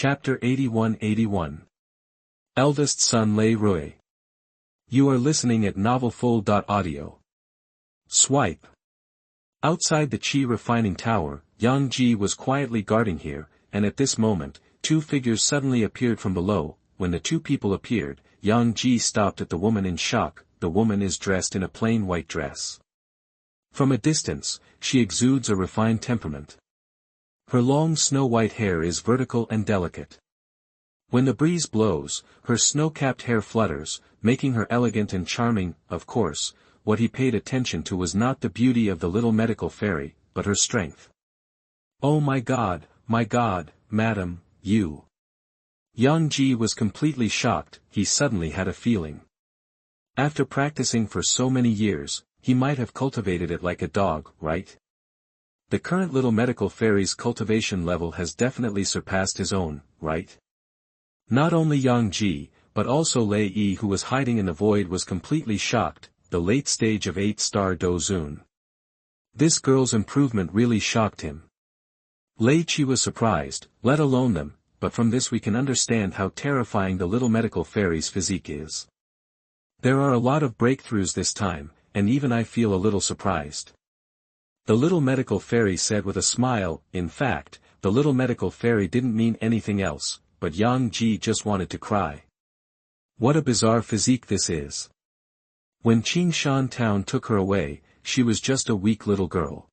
Chapter 81-81. Eldest son Lei Rui. You are listening at novelfull.audio. Swipe. Outside the Qi refining tower, Yang Ji was quietly guarding here, and at this moment, two figures suddenly appeared from below. When the two people appeared, Yang Ji stopped at the woman in shock. The woman is dressed in a plain white dress. From a distance, she exudes a refined temperament. Her long snow-white hair is vertical and delicate. When the breeze blows, her snow-capped hair flutters, making her elegant and charming. Of course, what he paid attention to was not the beauty of the little medical fairy, but her strength. Oh my God, madam, you. Yang Ji was completely shocked. He suddenly had a feeling. After practicing for so many years, he might have cultivated it like a dog, right? The current little medical fairy's cultivation level has definitely surpassed his own, right? Not only Yang Ji, but also Lei Qi, who was hiding in the void, was completely shocked. The late stage of 8-star Dozun. This girl's improvement really shocked him. Lei Qi was surprised, let alone them, but from this we can understand how terrifying the little medical fairy's physique is. There are a lot of breakthroughs this time, and even I feel a little surprised. The little medical fairy said with a smile. In fact, the little medical fairy didn't mean anything else, but Yang Ji just wanted to cry. What a bizarre physique this is. When Qingshan town took her away, she was just a weak little girl.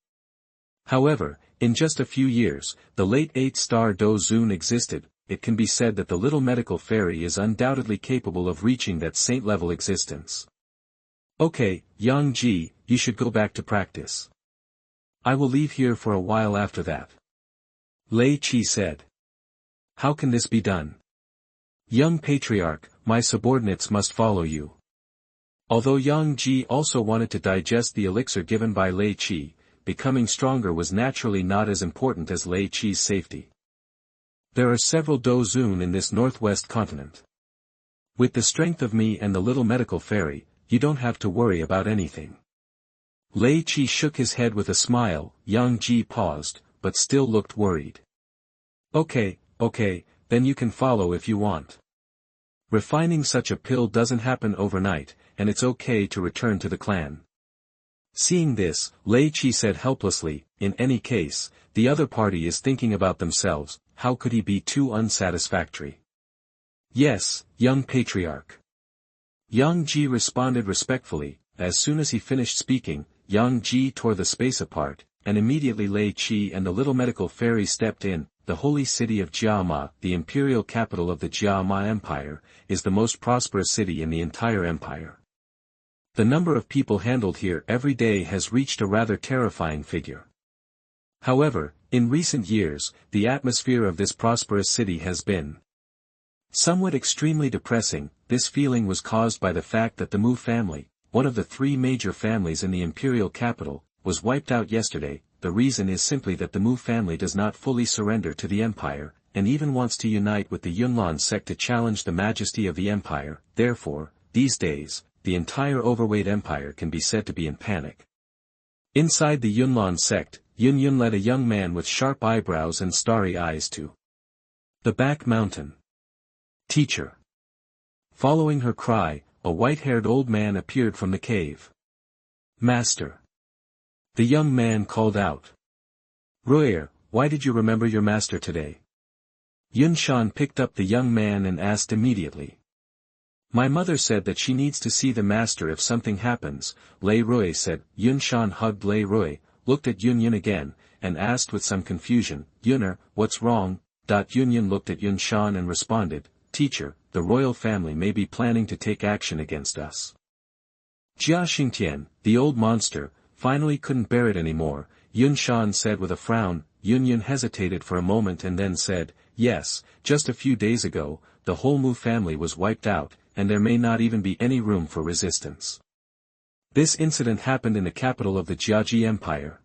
However, in just a few years, the late 8-star Dozun existed. It can be said that the little medical fairy is undoubtedly capable of reaching that saint-level existence. Okay, Yang Ji, you should go back to practice. I will leave here for a while after that. Lei Qi said. How can this be done? Young patriarch, my subordinates must follow you. Although Yang Ji also wanted to digest the elixir given by Lei Qi, becoming stronger was naturally not as important as Lei Qi's safety. There are several Dozun in this northwest continent. With the strength of me and the little medical fairy, you don't have to worry about anything. Lei Qi shook his head with a smile. Yang Ji paused, but still looked worried. Okay, then you can follow if you want. Refining such a pill doesn't happen overnight, and it's okay to return to the clan. Seeing this, Lei Qi said helplessly, in any case, the other party is thinking about themselves. How could he be too unsatisfactory? Yes, young patriarch. Yang Ji responded respectfully. As soon as he finished speaking, Yang Ji tore the space apart, and immediately Lei Qi and the little medical fairy stepped in. The holy city of Gama, the imperial capital of the Gama Empire, is the most prosperous city in the entire empire. The number of people handled here every day has reached a rather terrifying figure. However, in recent years, the atmosphere of this prosperous city has been somewhat extremely depressing. This feeling was caused by the fact that the Mu family, one of the three major families in the imperial capital, was wiped out yesterday. The reason is simply that the Mu family does not fully surrender to the empire, and even wants to unite with the Yunlan sect to challenge the majesty of the empire. Therefore, these days, the entire overweight empire can be said to be in panic. Inside the Yunlan sect, Yun led a young man with sharp eyebrows and starry eyes to the back mountain. Teacher. Following her cry, a white-haired old man appeared from the cave. Master. The young man called out. Ruier, why did you remember your master today? Yunshan picked up the young man and asked immediately. My mother said that she needs to see the master if something happens, Lei Rui said. Yunshan hugged Lei Rui, looked at Yun again, and asked with some confusion, Yunner, what's wrong? Yun looked at Yunshan and responded, Teacher, the royal family may be planning to take action against us. Jia Xingtian, the old monster, finally couldn't bear it anymore. Yunshan said with a frown. Yun hesitated for a moment and then said, yes, just a few days ago, the whole Mu family was wiped out, and there may not even be any room for resistance. This incident happened in the capital of the Jiaji Empire.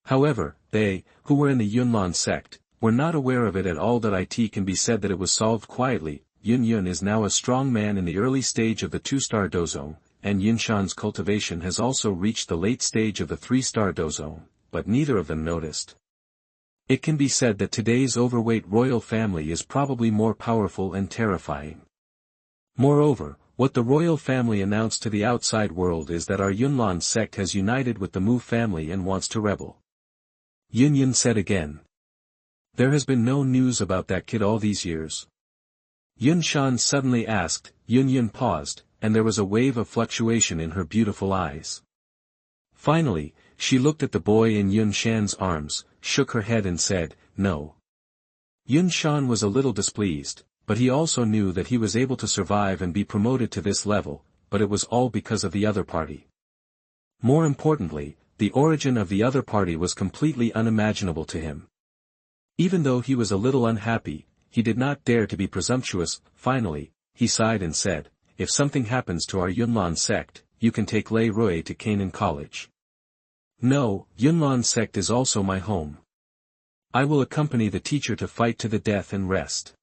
However, they, who were in the Yunlan sect, were not aware of it at all. It can be said that it was solved quietly. Yun is now a strong man in the early stage of the 2-star Dozone, and Yunshan's cultivation has also reached the late stage of the 3-star Dozone, but neither of them noticed. It can be said that today's overweight royal family is probably more powerful and terrifying. Moreover, what the royal family announced to the outside world is that our Yunlan sect has united with the Mu family and wants to rebel. Xingyun said again. There has been no news about that kid all these years. Yunshan suddenly asked. Xingyun paused, and there was a wave of fluctuation in her beautiful eyes. Finally, she looked at the boy in Yunshan's arms, shook her head and said, no. Yunshan was a little displeased, but he also knew that he was able to survive and be promoted to this level, but it was all because of the other party. More importantly, the origin of the other party was completely unimaginable to him. Even though he was a little unhappy, he did not dare to be presumptuous. Finally, he sighed and said, if something happens to our Yunlan sect, you can take Lei Rui to Canaan College. No, Yunlan sect is also my home. I will accompany the teacher to fight to the death and rest.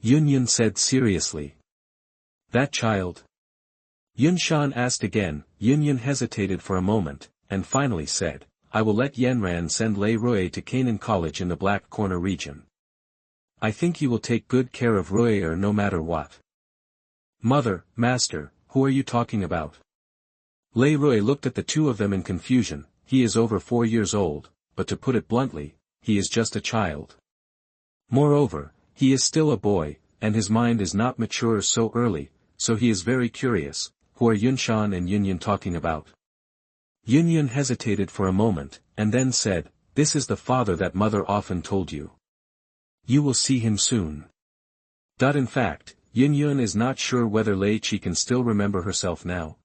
Xingyun said seriously. That child? Yunshan asked again. Xingyun hesitated for a moment, and finally said, I will let Yanran send Lei Rui to Canaan College in the Black Corner region. I think he will take good care of Rui no matter what. Mother, master, who are you talking about? Lei Rui looked at the two of them in confusion. He is over 4 years old, but to put it bluntly, he is just a child. Moreover, he is still a boy, and his mind is not mature so early, so he is very curious. Who are Yunshan and Xingyun talking about? Xingyun hesitated for a moment, and then said, this is the father that mother often told you. You will see him soon. In fact, Xingyun is not sure whether Lei Qi can still remember herself now.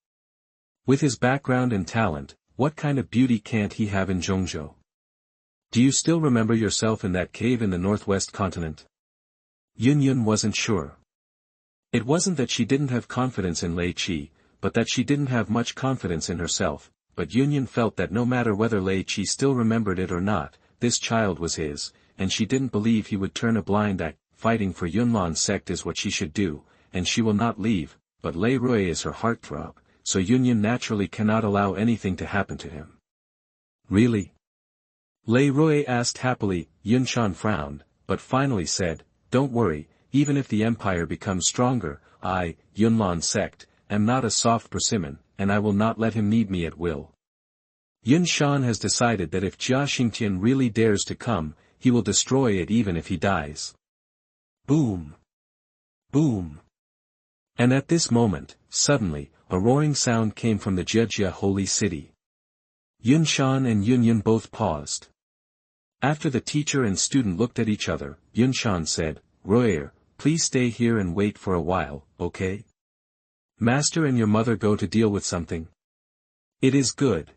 With his background and talent, what kind of beauty can't he have in Zhongzhou? Do you still remember yourself in that cave in the northwest continent? Xingyun wasn't sure. It wasn't that she didn't have confidence in Lei Qi, but that she didn't have much confidence in herself, but Xingyun felt that no matter whether Lei Qi still remembered it or not, this child was his, and she didn't believe he would turn a blind eye. Fighting for Yunlan sect is what she should do, and she will not leave, but Lei Rui is her heartthrob, so Xingyun naturally cannot allow anything to happen to him. Really? Lei Rui asked happily. Yunshan frowned, but finally said, don't worry, even if the empire becomes stronger, I, Yunlan sect, am not a soft persimmon, and I will not let him need me at will. Yunshan has decided that if Jia Xingtian really dares to come, he will destroy it even if he dies. Boom! Boom! And at this moment, suddenly, a roaring sound came from the Jejia holy city. Yunshan and Xingyun both paused. After the teacher and student looked at each other, Yunshan said, Royer, please stay here and wait for a while, okay? Master and your mother go to deal with something. It is good.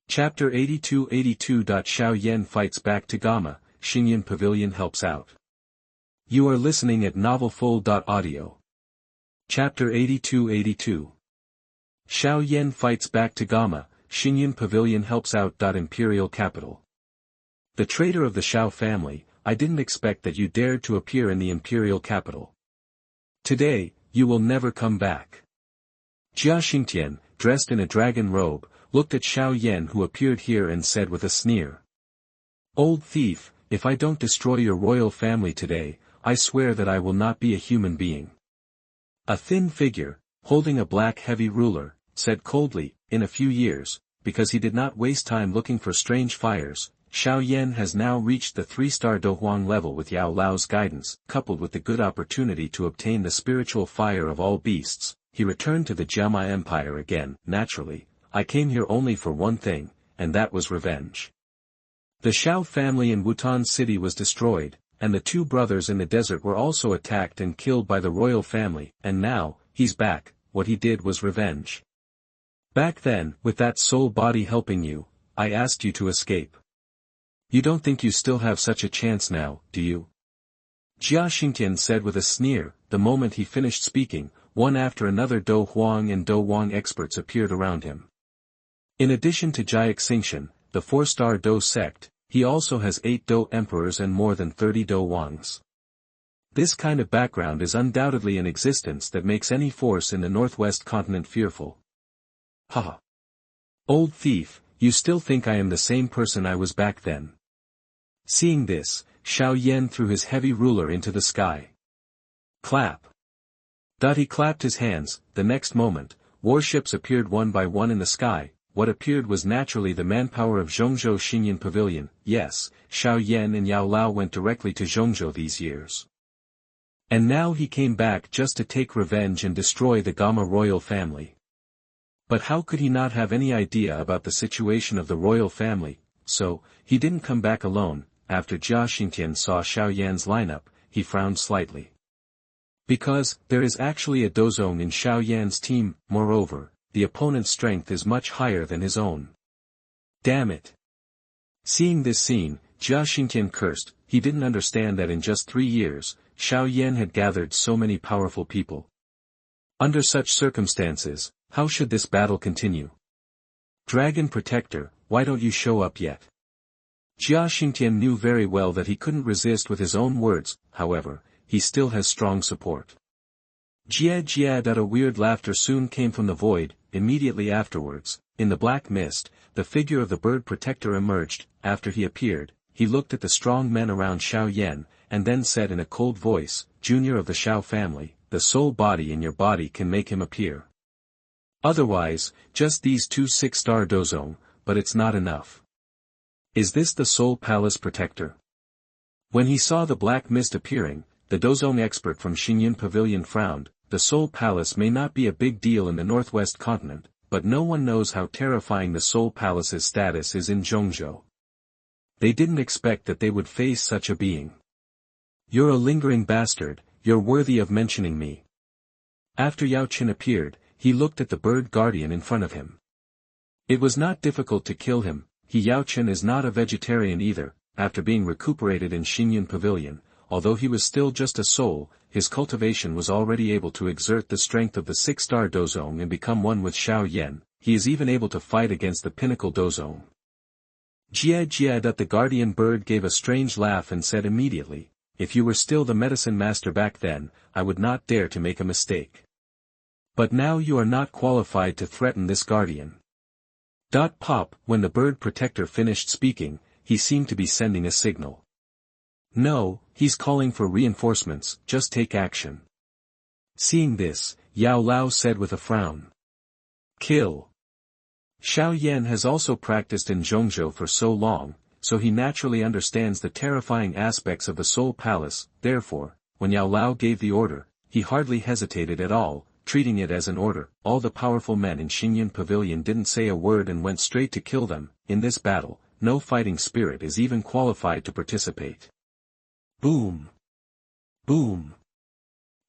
Chapter 82-82. Xiao Yan fights back to Gama. Xingyun Pavilion helps out. You are listening at novelfull.audio. Chapter 82-82. Xiao Yan fights back to Gama. Xingyun Pavilion helps out. Imperial capital. The traitor of the Xiao family, I didn't expect that you dared to appear in the imperial capital. Today, you will never come back. Jia Xingtian, dressed in a dragon robe, looked at Xiao Yan who appeared here and said with a sneer. Old thief, if I don't destroy your royal family today, I swear that I will not be a human being. A thin figure, holding a black heavy ruler, said coldly, in a few years, because he did not waste time looking for strange fires, Xiao Yan has now reached the 3-star Dohuang level with Yao Lao's guidance, coupled with the good opportunity to obtain the spiritual fire of all beasts. He returned to the Gama Empire again. Naturally, I came here only for one thing, and that was revenge. The Xiao family in Wutan City was destroyed, and the 2 brothers in the desert were also attacked and killed by the royal family, and now, he's back. What he did was revenge. Back then, with that soul body helping you, I asked you to escape. You don't think you still have such a chance now, do you? Jia Xingtian said with a sneer. The moment he finished speaking, one after another Do Huang and Do Wang experts appeared around him. In addition to Jia Xingtian, the 4-star Do sect, he also has 8 Do emperors and more than 30 Do Wangs. This kind of background is undoubtedly an existence that makes any force in the northwest continent fearful. Haha. Old thief, you still think I am the same person I was back then. Seeing this, Xiao Yan threw his heavy ruler into the sky. Clap. He clapped his hands. The next moment, warships appeared one by one in the sky. What appeared was naturally the manpower of Zhongzhou Xingyun Pavilion. Yes, Xiao Yan and Yao Lao went directly to Zhongzhou these years. And now he came back just to take revenge and destroy the Gama royal family. But how could he not have any idea about the situation of the royal family? So, he didn't come back alone. After Jia Xingtian saw Xiao Yan's lineup, he frowned slightly. Because, there is actually a dozong in Xiao Yan's team. Moreover, the opponent's strength is much higher than his own. Damn it. Seeing this scene, Jia Xingtian cursed. He didn't understand that in just 3 years, Xiao Yan had gathered so many powerful people. Under such circumstances, how should this battle continue? Dragon Protector, why don't you show up yet? Jia Xingtian knew very well that he couldn't resist with his own words. However, he still has strong support. Jia. A weird laughter soon came from the void. Immediately afterwards, in the black mist, the figure of the bird protector emerged. After he appeared, he looked at the strong men around Xiao Yan, and then said in a cold voice, "Junior of the Xiao family, the soul body in your body can make him appear. Otherwise, just these 2 6-star dozong, but it's not enough. Is this the Soul Palace Protector?" When he saw the black mist appearing, the dozong expert from Xingyun Pavilion frowned. The Soul Palace may not be a big deal in the northwest continent, but no one knows how terrifying the Soul Palace's status is in Zhongzhou. They didn't expect that they would face such a being. "You're a lingering bastard, you're worthy of mentioning me." After Yao Qin appeared, he looked at the bird guardian in front of him. It was not difficult to kill him. Yao Qin is not a vegetarian either. After being recuperated in Xingyun Pavilion, although he was still just a soul, his cultivation was already able to exert the strength of the 6-star dozong and become one with Xiao Yan. He is even able to fight against the pinnacle dozong. Jia. The guardian bird gave a strange laugh and said immediately, "If you were still the medicine master back then, I would not dare to make a mistake. But now you are not qualified to threaten this guardian." Pop. When the bird protector finished speaking, he seemed to be sending a signal. "No, he's calling for reinforcements, just take action." Seeing this, Yao Lao said with a frown. "Kill." Xiao Yan has also practiced in Zhongzhou for so long, so he naturally understands the terrifying aspects of the Soul Palace. Therefore, when Yao Lao gave the order, he hardly hesitated at all, treating it as an order. All the powerful men in Xingyun Pavilion didn't say a word and went straight to kill them. In this battle, no fighting spirit is even qualified to participate. Boom! Boom!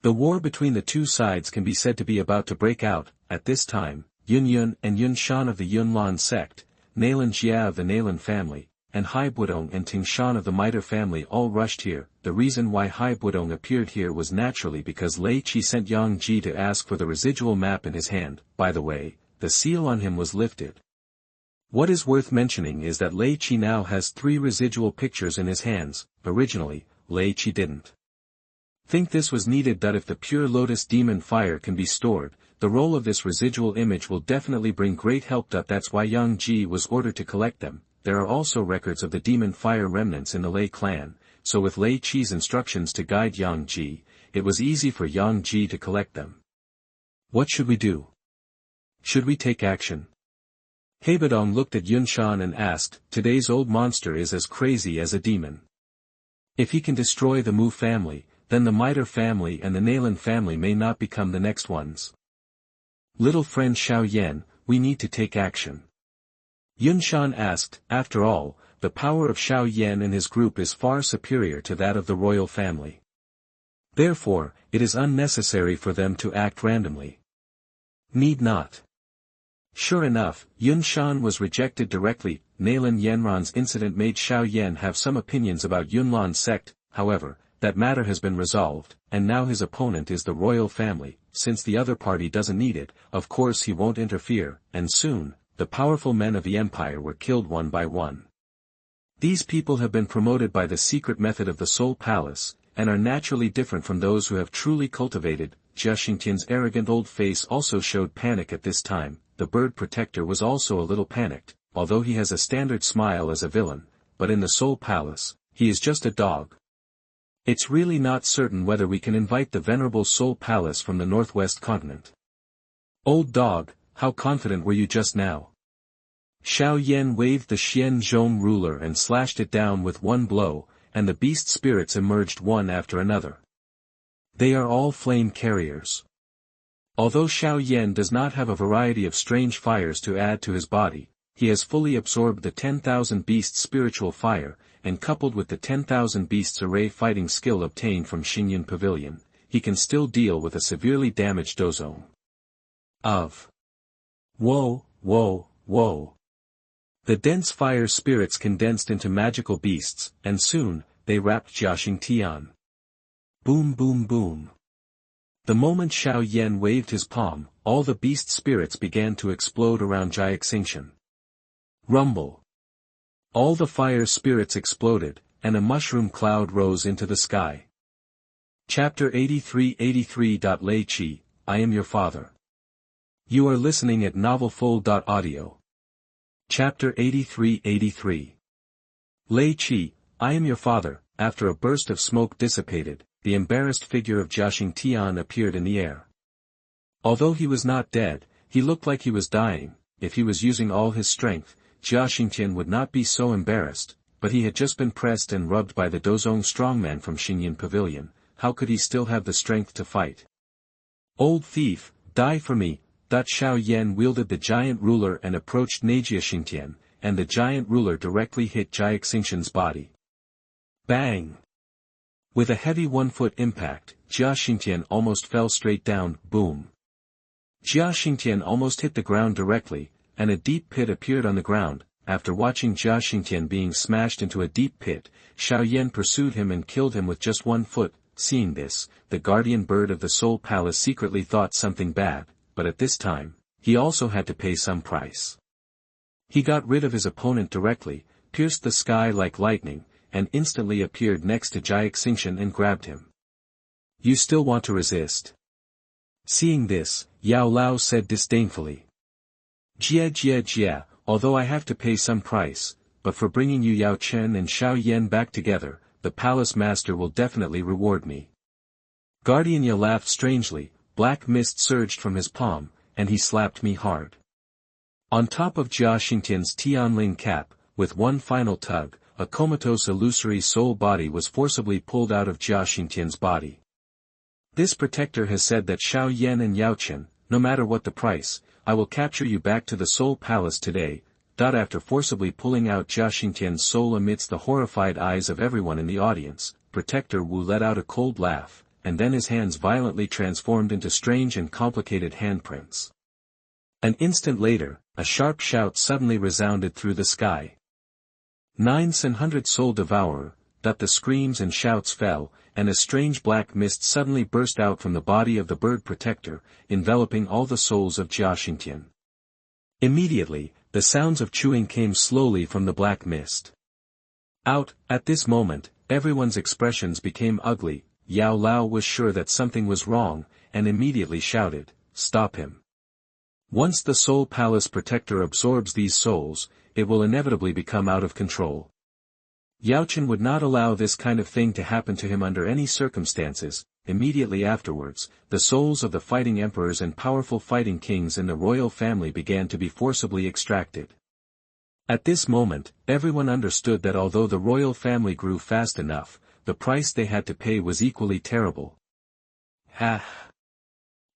The war between the two sides can be said to be about to break out. At this time, Yun and Yun Shan of the Yunlan sect, Nalan Jia of the Nalan family, and Hai Budong and Ting Shan of the Mitre family all rushed here. The reason why Hai Budong appeared here was naturally because Lei Qi sent Yang Ji to ask for the residual map in his hand. By the way, the seal on him was lifted. What is worth mentioning is that Lei Qi now has 3 residual pictures in his hands. Originally, Lei Qi didn't think this was needed. If the pure lotus demon fire can be stored, the role of this residual image will definitely bring great help. That's why Yang Ji was ordered to collect them. There are also records of the demon fire remnants in the Lei clan, so with Lei Qi's instructions to guide Yang Ji, it was easy for Yang Ji to collect them. What should we do? Should we take action? Heibadong looked at Yun Shan and asked, "Today's old monster is as crazy as a demon. If he can destroy the Mu family, then the Mitre family and the Nalan family may not become the next ones. Little friend Xiao Yan, we need to take action." Yun Shan asked. After all, the power of Xiao Yan and his group is far superior to that of the royal family. Therefore, it is unnecessary for them to act randomly. Need not. Sure enough, Yun Shan was rejected directly. Nalan Yanran's incident made Xiao Yan have some opinions about Yunlan sect. However, that matter has been resolved, and now his opponent is the royal family. Since the other party doesn't need it, of course he won't interfere, and soon, the powerful men of the empire were killed one by one. These people have been promoted by the secret method of the Soul Palace, and are naturally different from those who have truly cultivated. Jia Xingtian's arrogant old face also showed panic at this time. The bird protector was also a little panicked, although he has a standard smile as a villain, but in the Soul Palace, he is just a dog. It's really not certain whether we can invite the venerable Soul Palace from the northwest continent. Old dog, how confident were you just now? Xiao Yan waved the Xianzhong ruler and slashed it down with one blow, and the beast spirits emerged one after another. They are all flame carriers. Although Xiao Yan does not have a variety of strange fires to add to his body, he has fully absorbed the 10,000 beasts spiritual fire, and coupled with the 10,000 beasts array fighting skill obtained from Xingyun Pavilion, he can still deal with a severely damaged dozong. Whoa, whoa, whoa. The dense fire spirits condensed into magical beasts, and soon, they wrapped Jiaxing Tian. Boom boom boom. The moment Xiao Yan waved his palm, all the beast spirits began to explode around Jiaxing. Rumble. All the fire spirits exploded, and a mushroom cloud rose into the sky. Chapter 83 Lei Qi, I am your father. You are listening at novelfull.audio. Chapter 83. Lei Qi, I am your father. After a burst of smoke dissipated, the embarrassed figure of Jiaxing Tian appeared in the air. Although he was not dead, he looked like he was dying. If he was using all his strength, Jiaxing Tian would not be so embarrassed, but he had just been pressed and rubbed by the dozong strongman from Xingyun Pavilion. How could he still have the strength to fight? Old thief, die for me. Xiao Yan wielded the giant ruler and approached Jiaxing Tian, and the giant ruler directly hit Jiaxing's body. Bang! With a heavy 1-foot impact, Jiaxing Tian almost fell straight down. Boom! Jiaxing Tian almost hit the ground directly, and a deep pit appeared on the ground. After watching Jiaxing Tian being smashed into a deep pit, Xiao Yan pursued him and killed him with just 1 foot. Seeing this, the guardian bird of the Soul Palace secretly thought something bad, but at this time, he also had to pay some price. He got rid of his opponent directly, pierced the sky like lightning, and instantly appeared next to Jiaxing and grabbed him. You still want to resist? Seeing this, Yao Lao said disdainfully. Jia, although I have to pay some price, but for bringing you Yao Chen and Xiao Yan back together, the palace master will definitely reward me. Guardian Ya laughed strangely, black mist surged from his palm, and he slapped me hard. On top of Jiaxing's Tianling cap, with one final tug, a comatose illusory soul body was forcibly pulled out of Jiaxing's body. This protector has said that Xiao Yan and Yao Chen, no matter what the price, I will capture you back to the Soul Palace today. After forcibly pulling out Jiaxing's soul amidst the horrified eyes of everyone in the audience, Protector Wu let out a cold laugh, and then his hands violently transformed into strange and complicated handprints. An instant later, a sharp shout suddenly resounded through the sky. 900 Soul Devourer. The screams and shouts fell, and a strange black mist suddenly burst out from the body of the bird protector, enveloping all the souls of Jiaxing. Immediately, the sounds of chewing came slowly from the black mist. At this moment, everyone's expressions became ugly. Yao Lao was sure that something was wrong, and immediately shouted, "Stop him." Once the Soul Palace Protector absorbs these souls, it will inevitably become out of control. Yao Chen would not allow this kind of thing to happen to him under any circumstances. Immediately afterwards, the souls of the fighting emperors and powerful fighting kings in the royal family began to be forcibly extracted. At this moment, everyone understood that although the royal family grew fast enough, the price they had to pay was equally terrible.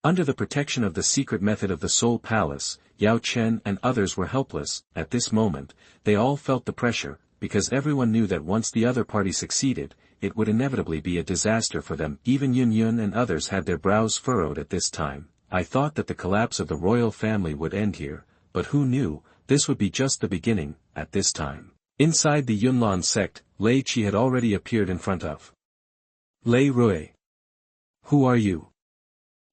Under the protection of the secret method of the Soul Palace, Yao Chen and others were helpless. At this moment, they all felt the pressure, because everyone knew that once the other party succeeded, it would inevitably be a disaster for them. Even Yun and others had their brows furrowed at this time. I thought that the collapse of the royal family would end here, but who knew, this would be just the beginning. At this time, inside the Yunlan sect, Lei Qi had already appeared in front of Lei Rui. Who are you?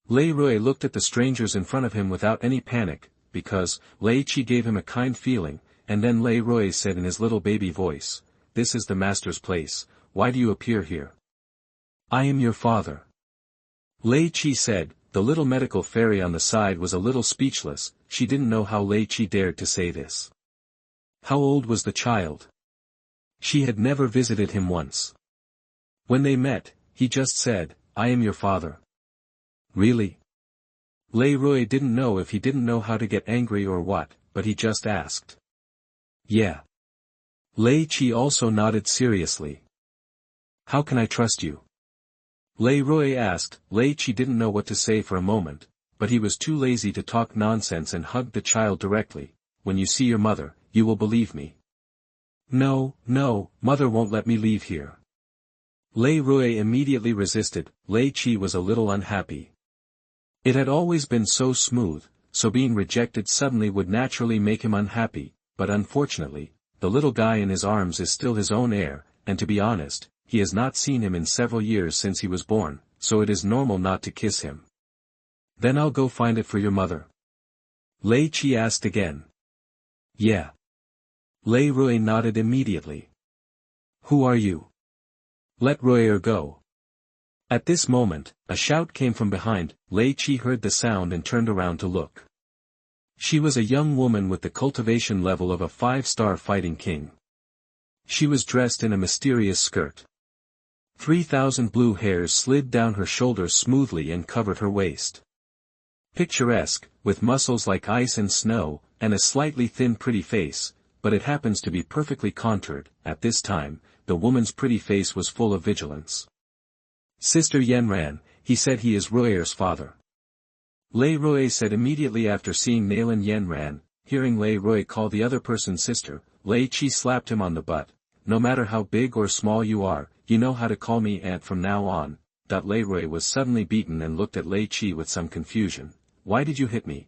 Lei Rui looked at the strangers in front of him without any panic, because Lei Qi gave him a kind feeling, and then Lei Rui said in his little baby voice, "This is the master's place, why do you appear here?" "I am your father." Lei Qi said. The little medical fairy on the side was a little speechless. She didn't know how Lei Qi dared to say this. How old was the child? She had never visited him once. When they met, he just said, "I am your father." Really? Lei Rui didn't know if he didn't know how to get angry or what, but he just asked. Yeah. Lei Qi also nodded seriously. How can I trust you? Lei Rui asked. Lei Qi didn't know what to say for a moment, but he was too lazy to talk nonsense and hugged the child directly. When you see your mother, you will believe me. No, mother won't let me leave here. Lei Rui immediately resisted. Lei Qi was a little unhappy. It had always been so smooth, so being rejected suddenly would naturally make him unhappy, but unfortunately, the little guy in his arms is still his own heir, and to be honest, he has not seen him in several years since he was born, so it is normal not to kiss him. Then I'll go find it for your mother. Lei Qi asked again. Yeah. Lei Rui nodded immediately. Who are you? Let Ruier go. At this moment, a shout came from behind. Lei Qi heard the sound and turned around to look. She was a young woman with the cultivation level of a 5-star fighting king. She was dressed in a mysterious skirt. 3,000 blue hairs slid down her shoulders smoothly and covered her waist. Picturesque, with muscles like ice and snow, and a slightly thin pretty face, but it happens to be perfectly contoured. At this time, the woman's pretty face was full of vigilance. Sister Yanran, he said he is Ruier's father. Lei Rui said immediately after seeing Nalan Yanran. Hearing Lei Rui call the other person sister, Lei Qi slapped him on the butt. No matter how big or small you are, you know how to call me aunt from now on. Lei Rui was suddenly beaten and looked at Lei Qi with some confusion. Why did you hit me?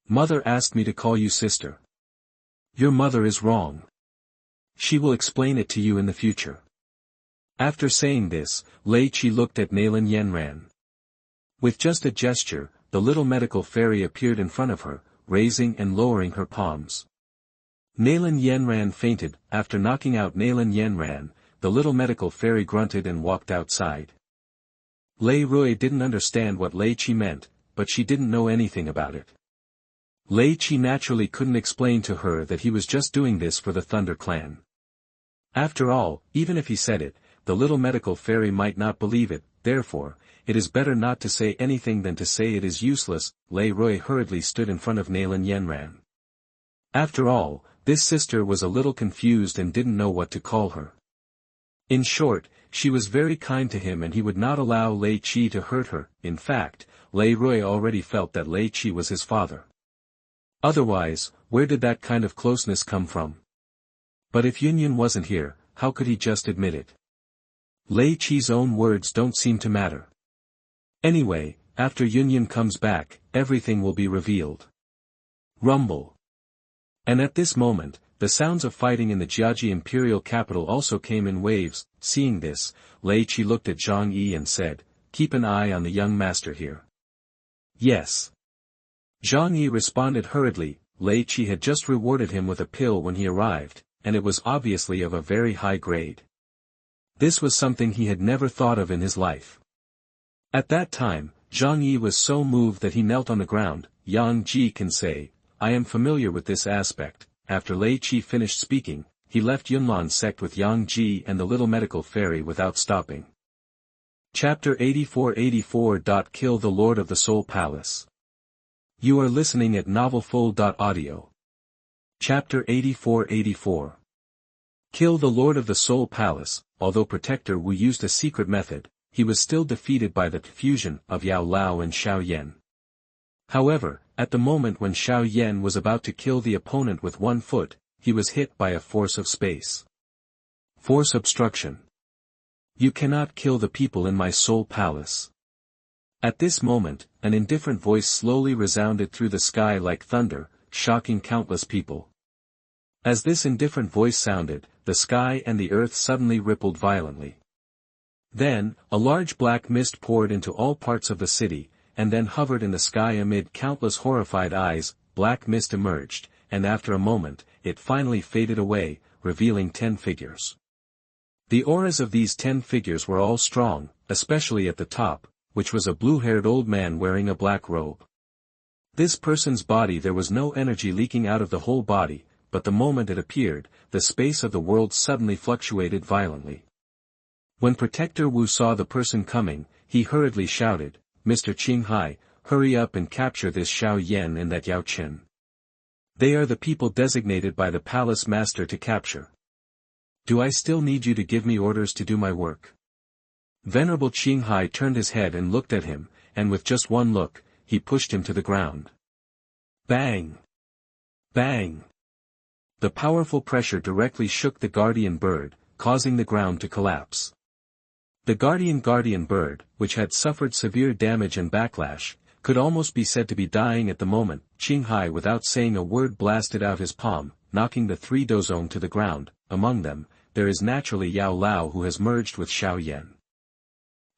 Mother asked me to call you sister. Your mother is wrong. She will explain it to you in the future. After saying this, Lei Qi looked at Nalan Yanran. With just a gesture, the little medical fairy appeared in front of her, raising and lowering her palms. Nalan Yanran fainted. After knocking out Nalan Yanran, the little medical fairy grunted and walked outside. Lei Rui didn't understand what Lei Qi meant, but she didn't know anything about it. Lei Qi naturally couldn't explain to her that he was just doing this for the ThunderClan. After all, even if he said it, the little medical fairy might not believe it, therefore, it is better not to say anything than to say it is useless. Lei Rui hurriedly stood in front of Nalan Yanran. After all, this sister was a little confused and didn't know what to call her. In short, she was very kind to him and he would not allow Lei Qi to hurt her. In fact, Lei Rui already felt that Lei Qi was his father. Otherwise, where did that kind of closeness come from? But if Xingyun wasn't here, how could he just admit it? Lei Qi's own words don't seem to matter. Anyway, after Xingyun comes back, everything will be revealed. Rumble. And at this moment, the sounds of fighting in the Jiaji imperial capital also came in waves. Seeing this, Lei Qi looked at Zhang Yi and said, "Keep an eye on the young master here." Yes. Zhang Yi responded hurriedly. Lei Qi had just rewarded him with a pill when he arrived, and it was obviously of a very high grade. This was something he had never thought of in his life. At that time, Zhang Yi was so moved that he knelt on the ground. Yang Ji can say, "I am familiar with this aspect." After Lei Qi finished speaking, he left Yunlan sect with Yang Ji and the little medical fairy without stopping. Chapter 84. Kill the Lord of the Soul Palace. You are listening at novelfull.audio. Chapter 84. Kill the Lord of the Soul Palace. Although Protector Wu used a secret method, he was still defeated by the fusion of Yao Lao and Xiao Yan. However, at the moment when Xiao Yan was about to kill the opponent with one foot, he was hit by a force of space. Force obstruction. You cannot kill the people in my soul palace. At this moment, an indifferent voice slowly resounded through the sky like thunder, shocking countless people. As this indifferent voice sounded, the sky and the earth suddenly rippled violently. Then, a large black mist poured into all parts of the city, and then hovered in the sky amid countless horrified eyes. Black mist emerged, and after a moment, it finally faded away, revealing 10 figures. The auras of these 10 figures were all strong, especially at the top, which was a blue-haired old man wearing a black robe. This person's body there was no energy leaking out of the whole body, but the moment it appeared, the space of the world suddenly fluctuated violently. When Protector Wu saw the person coming, he hurriedly shouted, "Mr. Qinghai, hurry up and capture this Xiao Yan and that Yao Qin. They are the people designated by the palace master to capture. Do I still need you to give me orders to do my work?" Venerable Qinghai turned his head and looked at him, and with just one look, he pushed him to the ground. Bang! Bang! The powerful pressure directly shook the guardian bird, causing the ground to collapse. The guardian bird, which had suffered severe damage and backlash, could almost be said to be dying at the moment. Qinghai without saying a word blasted out his palm, knocking the 3 dozong to the ground. Among them, there is naturally Yao Lao, who has merged with Xiao Yan.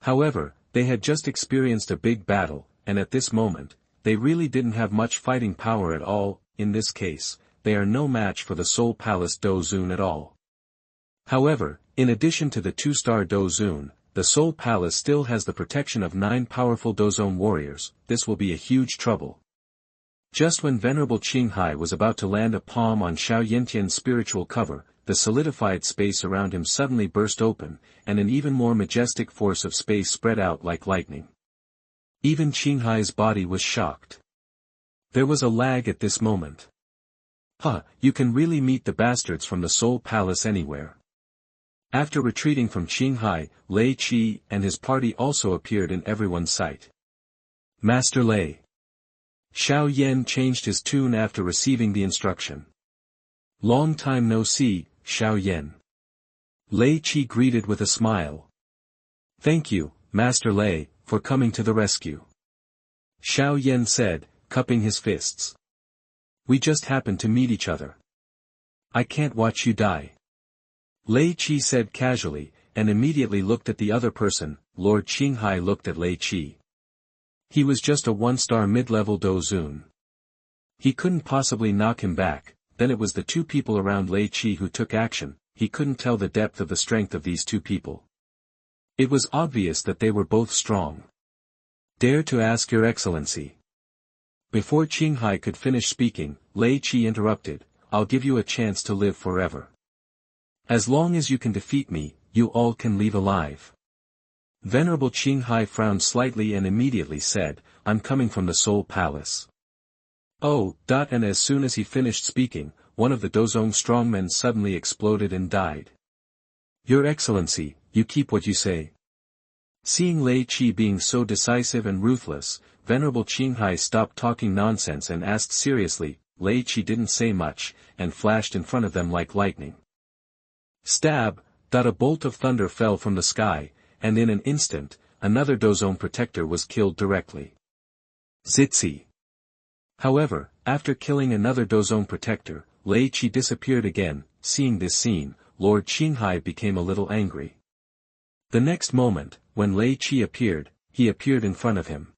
However, they had just experienced a big battle, and at this moment, they really didn't have much fighting power at all. In this case, they are no match for the Soul Palace Dozun at all. However, in addition to the 2-star Dozun, the Soul Palace still has the protection of 9 powerful Dozong warriors. This will be a huge trouble. Just when Venerable Qinghai was about to land a palm on Xiao Yintian's spiritual cover, the solidified space around him suddenly burst open, and an even more majestic force of space spread out like lightning. Even Qinghai's body was shocked. There was a lag at this moment. You can really meet the bastards from the Soul Palace anywhere. After retreating from Qinghai, Lei Qi and his party also appeared in everyone's sight. Master Lei. Xiao Yan changed his tune after receiving the instruction. Long time no see, Xiao Yan. Lei Qi greeted with a smile. Thank you, Master Lei, for coming to the rescue. Xiao Yan said, cupping his fists. We just happened to meet each other. I can't watch you die. Lei Qi said casually, and immediately looked at the other person. Lord Qinghai looked at Lei Qi. He was just a 1-star mid-level Dozun. He couldn't possibly knock him back. Then it was the 2 people around Lei Qi who took action. He couldn't tell the depth of the strength of these 2 people. It was obvious that they were both strong. Dare to ask your excellency. Before Qinghai could finish speaking, Lei Qi interrupted, I'll give you a chance to live forever. As long as you can defeat me, you all can leave alive. Venerable Qinghai frowned slightly and immediately said, I'm coming from the Soul Palace. And as soon as he finished speaking, one of the Dozong strongmen suddenly exploded and died. Your Excellency, you keep what you say. Seeing Lei Qi being so decisive and ruthless, Venerable Qinghai stopped talking nonsense and asked seriously. Lei Qi didn't say much, and flashed in front of them like lightning. Stab! A bolt of thunder fell from the sky, and in an instant, another Dozong protector was killed directly. Zitzi. However, after killing another Dozong protector, Lei Qi disappeared again. Seeing this scene, Lord Qinghai became a little angry. The next moment, when Lei Qi appeared, he appeared in front of him.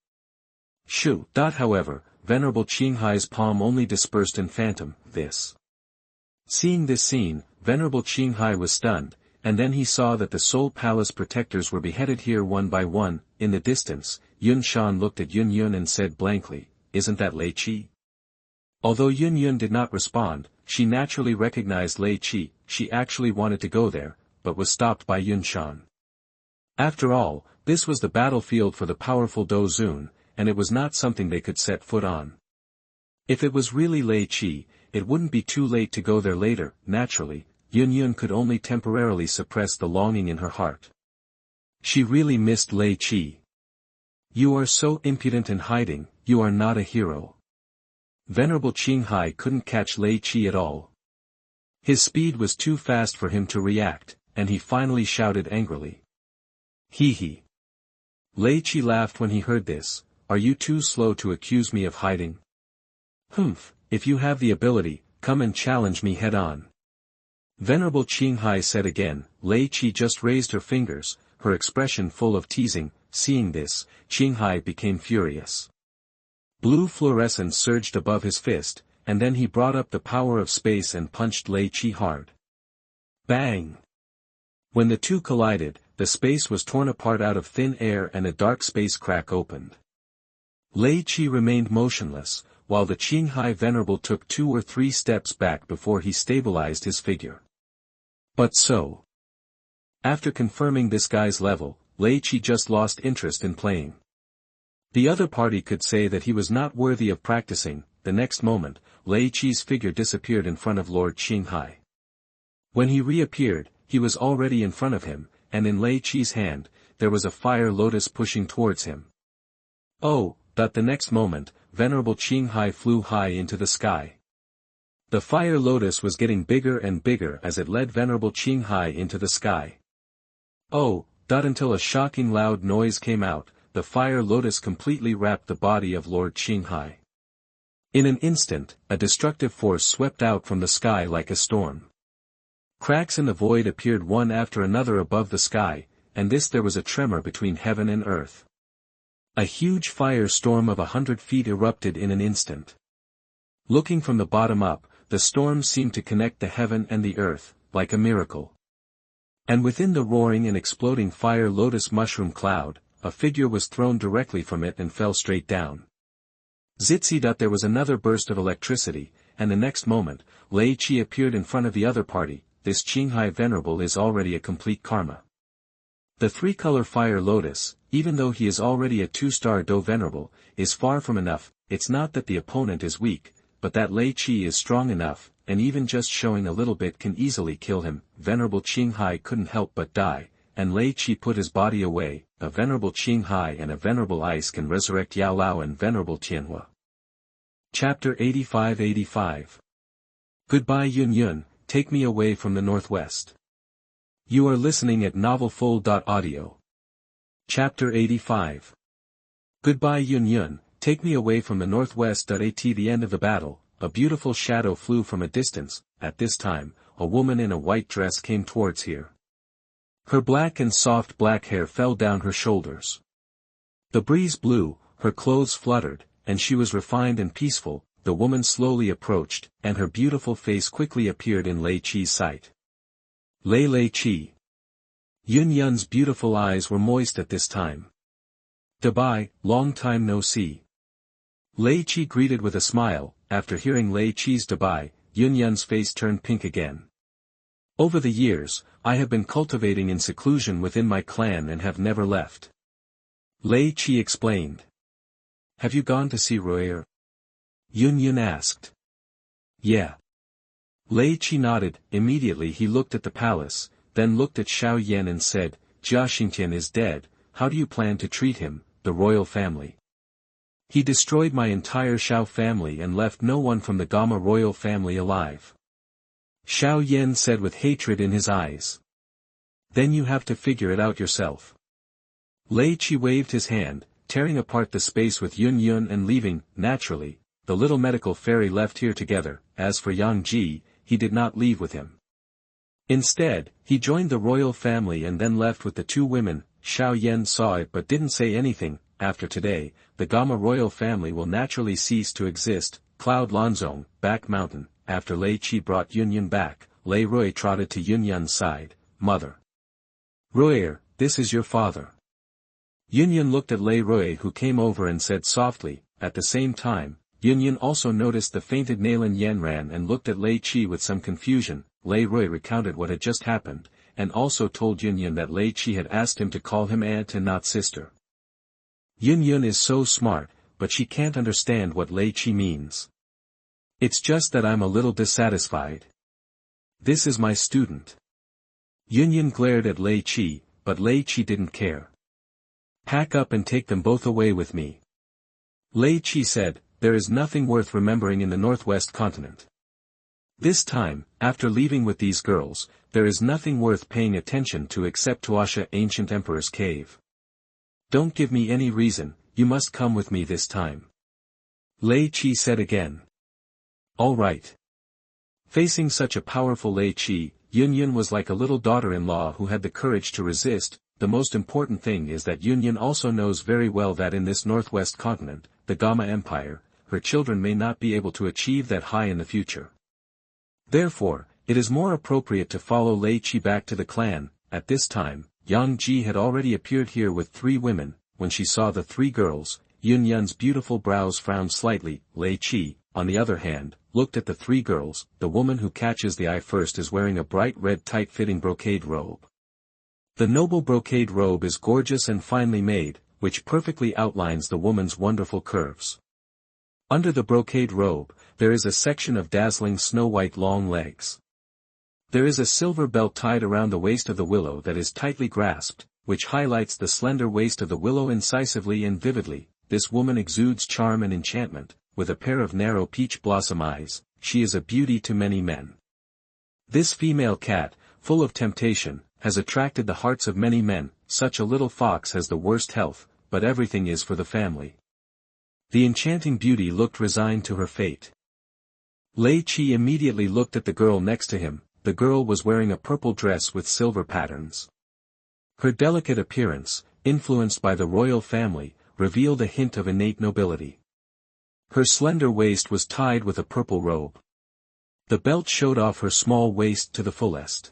Shoo! However, Venerable Qinghai's palm only dispersed in phantom. Seeing this scene, Venerable Qinghai was stunned, and then he saw that the Soul Palace protectors were beheaded here one by one. In the distance, Yun Shan looked at Yun Yun and said blankly, Isn't that Lei Qi? Although Yun Yun did not respond, she naturally recognized Lei Qi. She actually wanted to go there, but was stopped by Yun Shan. After all, this was the battlefield for the powerful Dozun, and it was not something they could set foot on. If it was really Lei Qi, it wouldn't be too late to go there later. Naturally, Yun Yun could only temporarily suppress the longing in her heart. She really missed Lei Qi. You are so impudent in hiding, you are not a hero. Venerable Qinghai couldn't catch Lei Qi at all. His speed was too fast for him to react, and he finally shouted angrily. Hee. Lei Qi laughed when he heard this. Are you too slow to accuse me of hiding? Humph, if you have the ability, come and challenge me head-on. Venerable Qinghai said again. Lei Qi just raised her fingers, her expression full of teasing. Seeing this, Qinghai became furious. Blue fluorescence surged above his fist, and then he brought up the power of space and punched Lei Qi hard. Bang! When the two collided, the space was torn apart out of thin air and a dark space crack opened. Lei Qi remained motionless, while the Qinghai Venerable took 2 or 3 steps back before he stabilized his figure. But so. After confirming this guy's level, Lei Qi just lost interest in playing. The other party could say that he was not worthy of practicing. The next moment, Lei Qi's figure disappeared in front of Lord Qinghai. When he reappeared, he was already in front of him, and in Lei Qi's hand, there was a fire lotus pushing towards him. Oh, that the next moment, Venerable Qinghai flew high into the sky. The fire lotus was getting bigger and bigger as it led Venerable Qinghai into the sky. Oh, that until a shocking loud noise came out, the fire lotus completely wrapped the body of Lord Qinghai. In an instant, a destructive force swept out from the sky like a storm. Cracks in the void appeared one after another above the sky, and there was a tremor between heaven and earth. A huge fire storm of 100 feet erupted in an instant. Looking from the bottom up, the storm seemed to connect the heaven and the earth, like a miracle. And within the roaring and exploding fire lotus mushroom cloud, a figure was thrown directly from it and fell straight down. Zitsi. There was another burst of electricity, and the next moment, Lei Qi appeared in front of the other party. This Qinghai Venerable is already a complete karma. The 3-color fire lotus, even though he is already a 2-star Do Venerable, is far from enough. It's not that the opponent is weak, but that Lei Qi is strong enough, and even just showing a little bit can easily kill him. Venerable Qinghai couldn't help but die, and Lei Qi put his body away. A Venerable Qinghai and a Venerable Ice can resurrect Yao Lao and Venerable Tianhua. Chapter 85-85. Goodbye Yun, take me away from the northwest. You are listening at novelfull.audio. Chapter 85. Goodbye Yun, take me away from the northwest. At the end of the battle, a beautiful shadow flew from a distance. At this time, a woman in a white dress came towards here. Her black and soft black hair fell down her shoulders. The breeze blew, her clothes fluttered, and she was refined and peaceful. The woman slowly approached, and her beautiful face quickly appeared in Lei Qi's sight. Lei Qi. Yun's beautiful eyes were moist at this time. Dabai, long time no see. Lei Qi greeted with a smile. After hearing Lei Qi's Dabai, Yun's face turned pink again. Over the years, I have been cultivating in seclusion within my clan and have never left. Lei Qi explained. Have you gone to see Royer? Yun asked. Yeah. Lei Qi nodded. Immediately he looked at the palace, then looked at Xiao Yan and said, Jia Xingtian is dead. How do you plan to treat him, the royal family? He destroyed my entire Xiao family and left no one from the Gama royal family alive. Xiao Yan said with hatred in his eyes. Then you have to figure it out yourself. Lei Qi waved his hand, tearing apart the space with Yun and leaving. Naturally, the little medical fairy left here together. As for Yang Ji, he did not leave with him. Instead, he joined the royal family and then left with the 2 women. Xiao Yan saw it but didn't say anything. After today, the Gama royal family will naturally cease to exist. Cloud Lanzong, Back Mountain. After Lei Qi brought Yun back, Lei Rui trotted to Yun's side. Mother. Royer, this is your father. Yun looked at Lei Rui, who came over and said softly. At the same time, Yun also noticed the fainted Nalan Yanran and looked at Lei Qi with some confusion. Lei Rui recounted what had just happened, and also told Yun that Lei Qi had asked him to call him aunt and not sister. Yun is so smart, but she can't understand what Lei Qi means. It's just that I'm a little dissatisfied. This is my student. Yun glared at Lei Qi, but Lei Qi didn't care. Pack up and take them both away with me. Lei Qi said, there is nothing worth remembering in the northwest continent. This time, after leaving with these girls, there is nothing worth paying attention to except Tuasha Ancient Emperor's Cave. Don't give me any reason, you must come with me this time. Lei Qi said again. All right. Facing such a powerful Lei Qi, Yun was like a little daughter-in-law who had the courage to resist. The most important thing is that Yun also knows very well that in this northwest continent, the Gama Empire, her children may not be able to achieve that high in the future. Therefore, it is more appropriate to follow Lei Qi back to the clan. At this time, Yang Ji had already appeared here with 3 women. When she saw the 3 girls, Yun's beautiful brows frowned slightly. Lei Qi, on the other hand, looked at the three girls. The woman who catches the eye first is wearing a bright red tight-fitting brocade robe. The noble brocade robe is gorgeous and finely made, which perfectly outlines the woman's wonderful curves. Under the brocade robe, there is a section of dazzling snow-white long legs. There is a silver belt tied around the waist of the willow that is tightly grasped, which highlights the slender waist of the willow incisively and vividly. This woman exudes charm and enchantment, with a pair of narrow peach blossom eyes. She is a beauty to many men. This female cat, full of temptation, has attracted the hearts of many men. Such a little fox has the worst health, but everything is for the family. The enchanting beauty looked resigned to her fate. Lei Qi immediately looked at the girl next to him. The girl was wearing a purple dress with silver patterns. Her delicate appearance, influenced by the royal family, revealed a hint of innate nobility. Her slender waist was tied with a purple robe. The belt showed off her small waist to the fullest.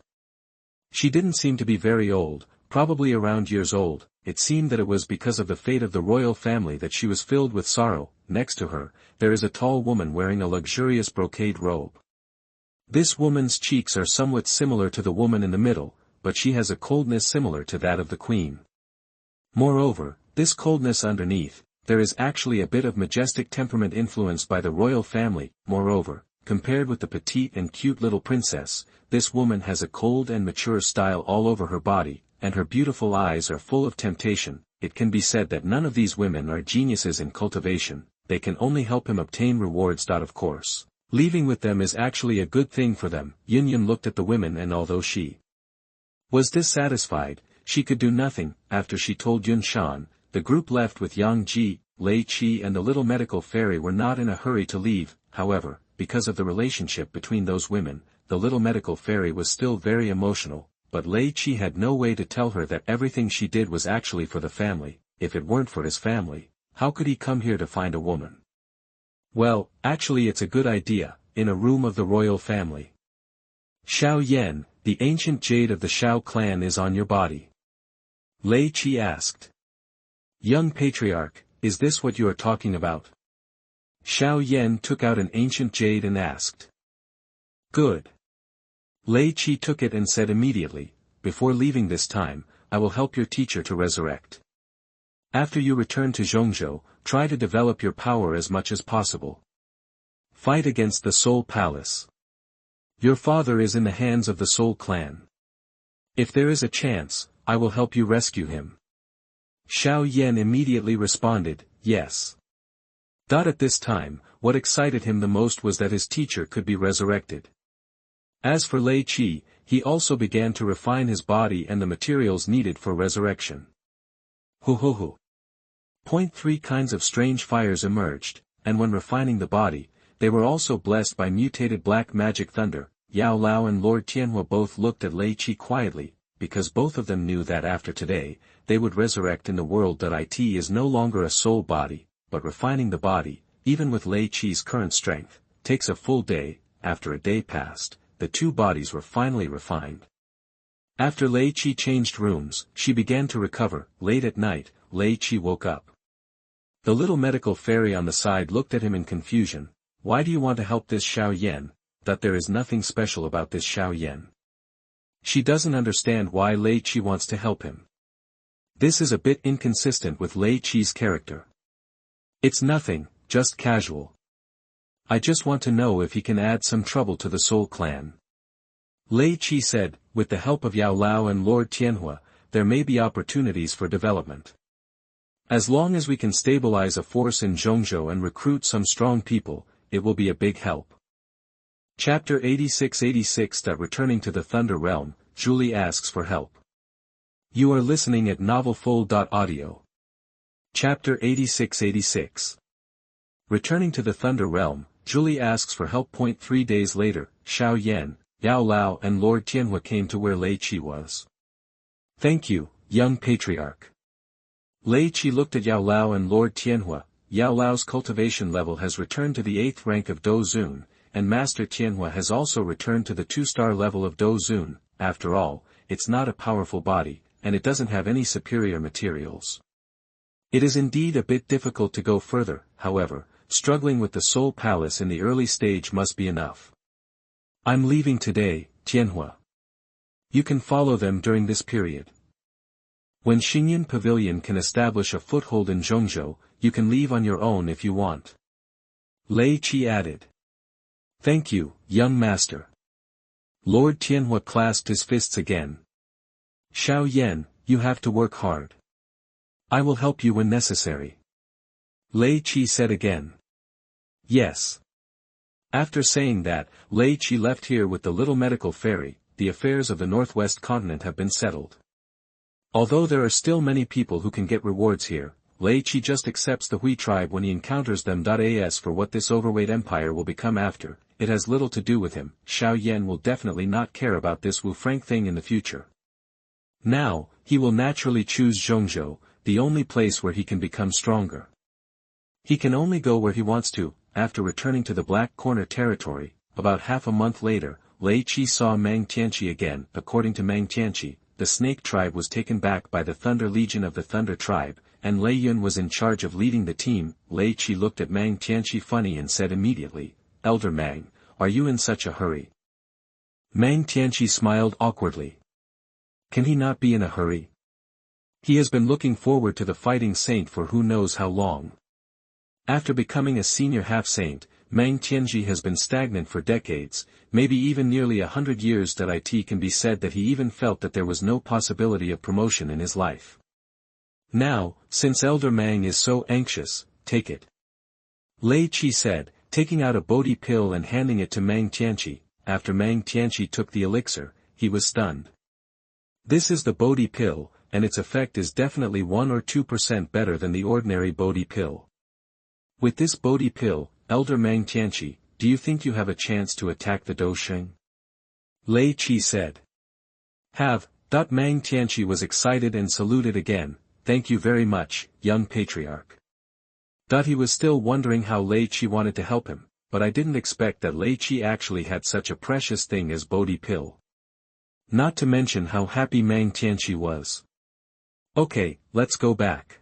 She didn't seem to be very old, probably around years old. It seemed that it was because of the fate of the royal family that she was filled with sorrow. Next to her, there is a tall woman wearing a luxurious brocade robe. This woman's cheeks are somewhat similar to the woman in the middle, but she has a coldness similar to that of the queen. Moreover, this coldness underneath, there is actually a bit of majestic temperament influenced by the royal family. Moreover, compared with the petite and cute little princess, this woman has a cold and mature style all over her body, and her beautiful eyes are full of temptation. It can be said that none of these women are geniuses in cultivation, they can only help him obtain rewards. Of course, leaving with them is actually a good thing for them. Xingyun looked at the women, and although she was dissatisfied, she could do nothing. After she told Yun Shan, the group left with Yang Ji. Lei Qi and the little medical fairy were not in a hurry to leave. However, because of the relationship between those women, the little medical fairy was still very emotional. But Lei Qi had no way to tell her that everything she did was actually for the family. If it weren't for his family, how could he come here to find a woman? Well, actually it's a good idea, in a room of the royal family. Xiao Yan, the ancient jade of the Xiao clan is on your body. Lei Qi asked. Young patriarch, is this what you are talking about? Xiao Yan took out an ancient jade and asked. Good. Lei Qi took it and said immediately, before leaving this time, I will help your teacher to resurrect. After you return to Zhongzhou, try to develop your power as much as possible. Fight against the Soul Palace. Your father is in the hands of the Soul Clan. If there is a chance, I will help you rescue him. Xiao Yan immediately responded, yes. At this time, what excited him the most was that his teacher could be resurrected. As for Lei Qi, he also began to refine his body and the materials needed for resurrection. Ho. 3 kinds of strange fires emerged, and when refining the body, they were also blessed by mutated black magic thunder. Yao Lao and Lord Tianhua both looked at Lei Qi quietly, because both of them knew that after today, they would resurrect in the world. It is no longer a soul body, but refining the body, even with Lei Qi's current strength, takes a full day. After a day passed, the two bodies were finally refined. After Lei Qi changed rooms, she began to recover. Late at night, Lei Qi woke up. The little medical fairy on the side looked at him in confusion. Why do you want to help this Xiao Yan? That there is nothing special about this Xiao Yan. She doesn't understand why Lei Qi wants to help him. This is a bit inconsistent with Lei Qi's character. It's nothing, just casual. I just want to know if he can add some trouble to the Soul Clan. Lei Qi said, with the help of Yao Lao and Lord Tianhua, there may be opportunities for development. As long as we can stabilize a force in Zhongzhou and recruit some strong people, it will be a big help. Chapter 86. Returning to the Thunder Realm, Zhuli asks for help. You are listening at novelfull.audio. Chapter 86. Returning to the Thunder Realm, Zhuli asks for help. 3 days later, Xiao Yan, Yao Lao and Lord Tianhua came to where Lei Qi was. Thank you, young patriarch. Lei Qi looked at Yao Lao and Lord Tianhua. Yao Lao's cultivation level has returned to the 8th rank of Dozun, and Master Tianhua has also returned to the 2-star level of Dozun. After all, it's not a powerful body, and it doesn't have any superior materials. It is indeed a bit difficult to go further, however, struggling with the Soul Palace in the early stage must be enough. I'm leaving today, Tianhua. You can follow them during this period. When Xingyun Pavilion can establish a foothold in Zhongzhou, you can leave on your own if you want. Lei Qi added. Thank you, young master. Lord Tianhua clasped his fists again. Xiao Yan, you have to work hard. I will help you when necessary. Lei Qi said again. Yes. After saying that, Lei Qi left here with the little medical fairy. The affairs of the Northwest continent have been settled. Although there are still many people who can get rewards here, Lei Qi just accepts the Hui tribe when he encounters them. As for what this overweight empire will become after, it has little to do with him. Xiao Yan will definitely not care about this Wu Frank thing in the future. Now, he will naturally choose Zhongzhou, the only place where he can become stronger. He can only go where he wants to. After returning to the Black Corner territory, about half a month later, Lei Qi saw Mang Tianqi again. According to Mang Tianqi, the Snake tribe was taken back by the Thunder Legion of the Thunder tribe, and Lei Yun was in charge of leading the team. Lei Qi looked at Mang Tianqi funny and said immediately, Elder Mang, are you in such a hurry? Mang Tianqi smiled awkwardly. Can he not be in a hurry? He has been looking forward to the fighting saint for who knows how long. After becoming a senior half-saint, Mang Tianqi has been stagnant for decades, maybe even nearly 100 years. It can be said that he even felt that there was no possibility of promotion in his life. Now, since Elder Mang is so anxious, take it. Lei Qi said, taking out a Bodhi pill and handing it to Mang Tianqi. After Mang Tianqi took the elixir, he was stunned. This is the Bodhi pill, and its effect is definitely 1 or 2% better than the ordinary Bodhi pill. With this Bodhi pill, Elder Mang Tianqi, do you think you have a chance to attack the Dosheng? Lei Qi said. Have. Mang Tianqi was excited and saluted again, thank you very much, young patriarch. He was still wondering how Lei Qi wanted to help him, but I didn't expect that Lei Qi actually had such a precious thing as Bodhi pill. Not to mention how happy Mang Tianqi was. Okay, let's go back.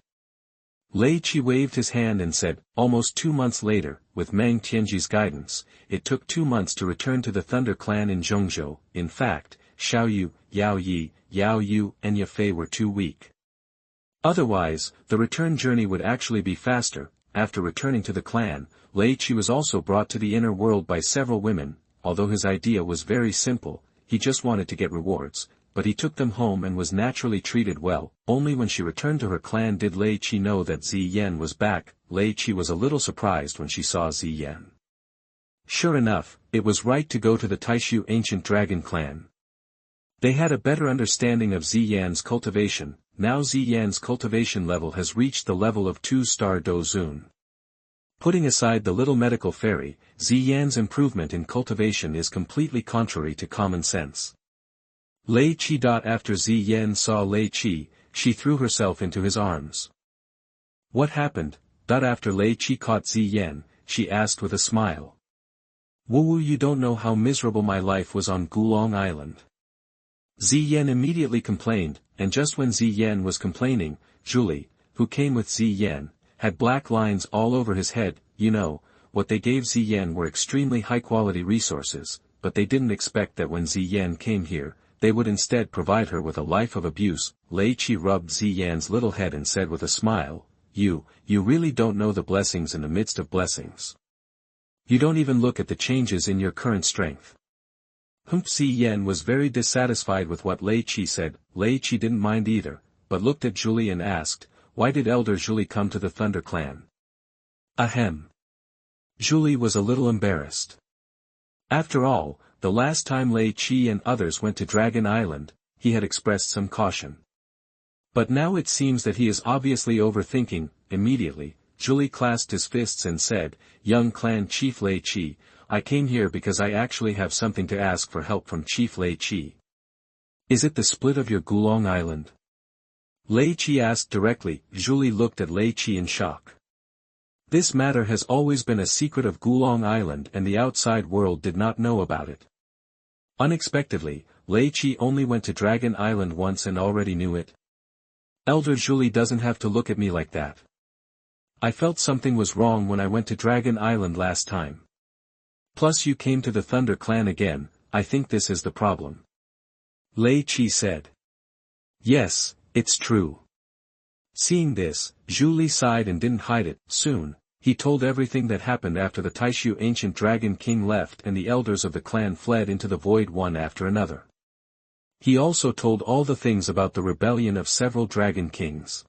Lei Qi waved his hand and said, almost 2 months later, with Mang Tianqi's guidance, it took 2 months to return to the ThunderClan in Zhongzhou. In fact, Xiao Yu, Yao Yi, Yao Yu and Yafei were too weak. Otherwise, the return journey would actually be faster. After returning to the clan, Lei Qi was also brought to the inner world by several women. Although his idea was very simple, he just wanted to get rewards, but he took them home and was naturally treated well. Only when she returned to her clan did Lei Qi know that Ziyan was back. Lei Qi was a little surprised when she saw Ziyan. Sure enough, it was right to go to the Taishu ancient dragon clan. They had a better understanding of Ziyan's cultivation. Now Ziyan's cultivation level has reached the level of 2-star Dozun. Putting aside the little medical fairy, Ziyan's improvement in cultivation is completely contrary to common sense. Lei Qi. After Ziyan saw Lei Qi, she threw herself into his arms. What happened? After Lei Qi caught Ziyan, she asked with a smile. Wu, you don't know how miserable my life was on Gulong Island. Ziyan immediately complained, and just when Ziyan was complaining, Zhuli, who came with Ziyan, had black lines all over his head. You know, what they gave Ziyan were extremely high-quality resources, but they didn't expect that when Ziyan came here, they would instead provide her with a life of abuse. Lei Qi rubbed Ziyan's little head and said with a smile, You really don't know the blessings in the midst of blessings. You don't even look at the changes in your current strength. Ziyan was very dissatisfied with what Lei Qi said. Lei Qi didn't mind either, but looked at Zhuli and asked, why did Elder Zhuli come to the ThunderClan? Ahem. Zhuli was a little embarrassed. After all, the last time Lei Qi and others went to Dragon Island, he had expressed some caution. But now it seems that he is obviously overthinking. Immediately, Zhuli clasped his fists and said, Young Clan Chief Lei Qi, I came here because I actually have something to ask for help from Chief Lei Qi. Is it the split of your Gulong Island? Lei Qi asked directly. Zhuli looked at Lei Qi in shock. This matter has always been a secret of Gulong Island and the outside world did not know about it. Unexpectedly, Lei Qi only went to Dragon Island once and already knew it. Elder Zhuli doesn't have to look at me like that. I felt something was wrong when I went to Dragon Island last time. Plus you came to the ThunderClan again, I think this is the problem. Lei Qi said. Yes, it's true. Seeing this, Zhuli sighed and didn't hide it. Soon, he told everything that happened after the Taishu ancient dragon king left and the elders of the clan fled into the void one after another. He also told all the things about the rebellion of several dragon kings.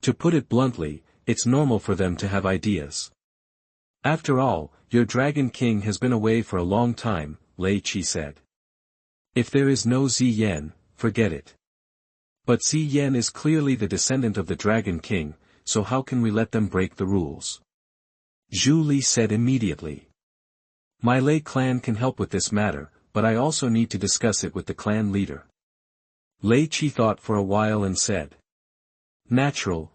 To put it bluntly, it's normal for them to have ideas. After all, your dragon king has been away for a long time, Lei Qi said. If there is no Xingyun, forget it. But Xingyun is clearly the descendant of the dragon king, so how can we let them break the rules? Zhuli said immediately. My Lei clan can help with this matter, but I also need to discuss it with the clan leader. Lei Qi thought for a while and said. Natural.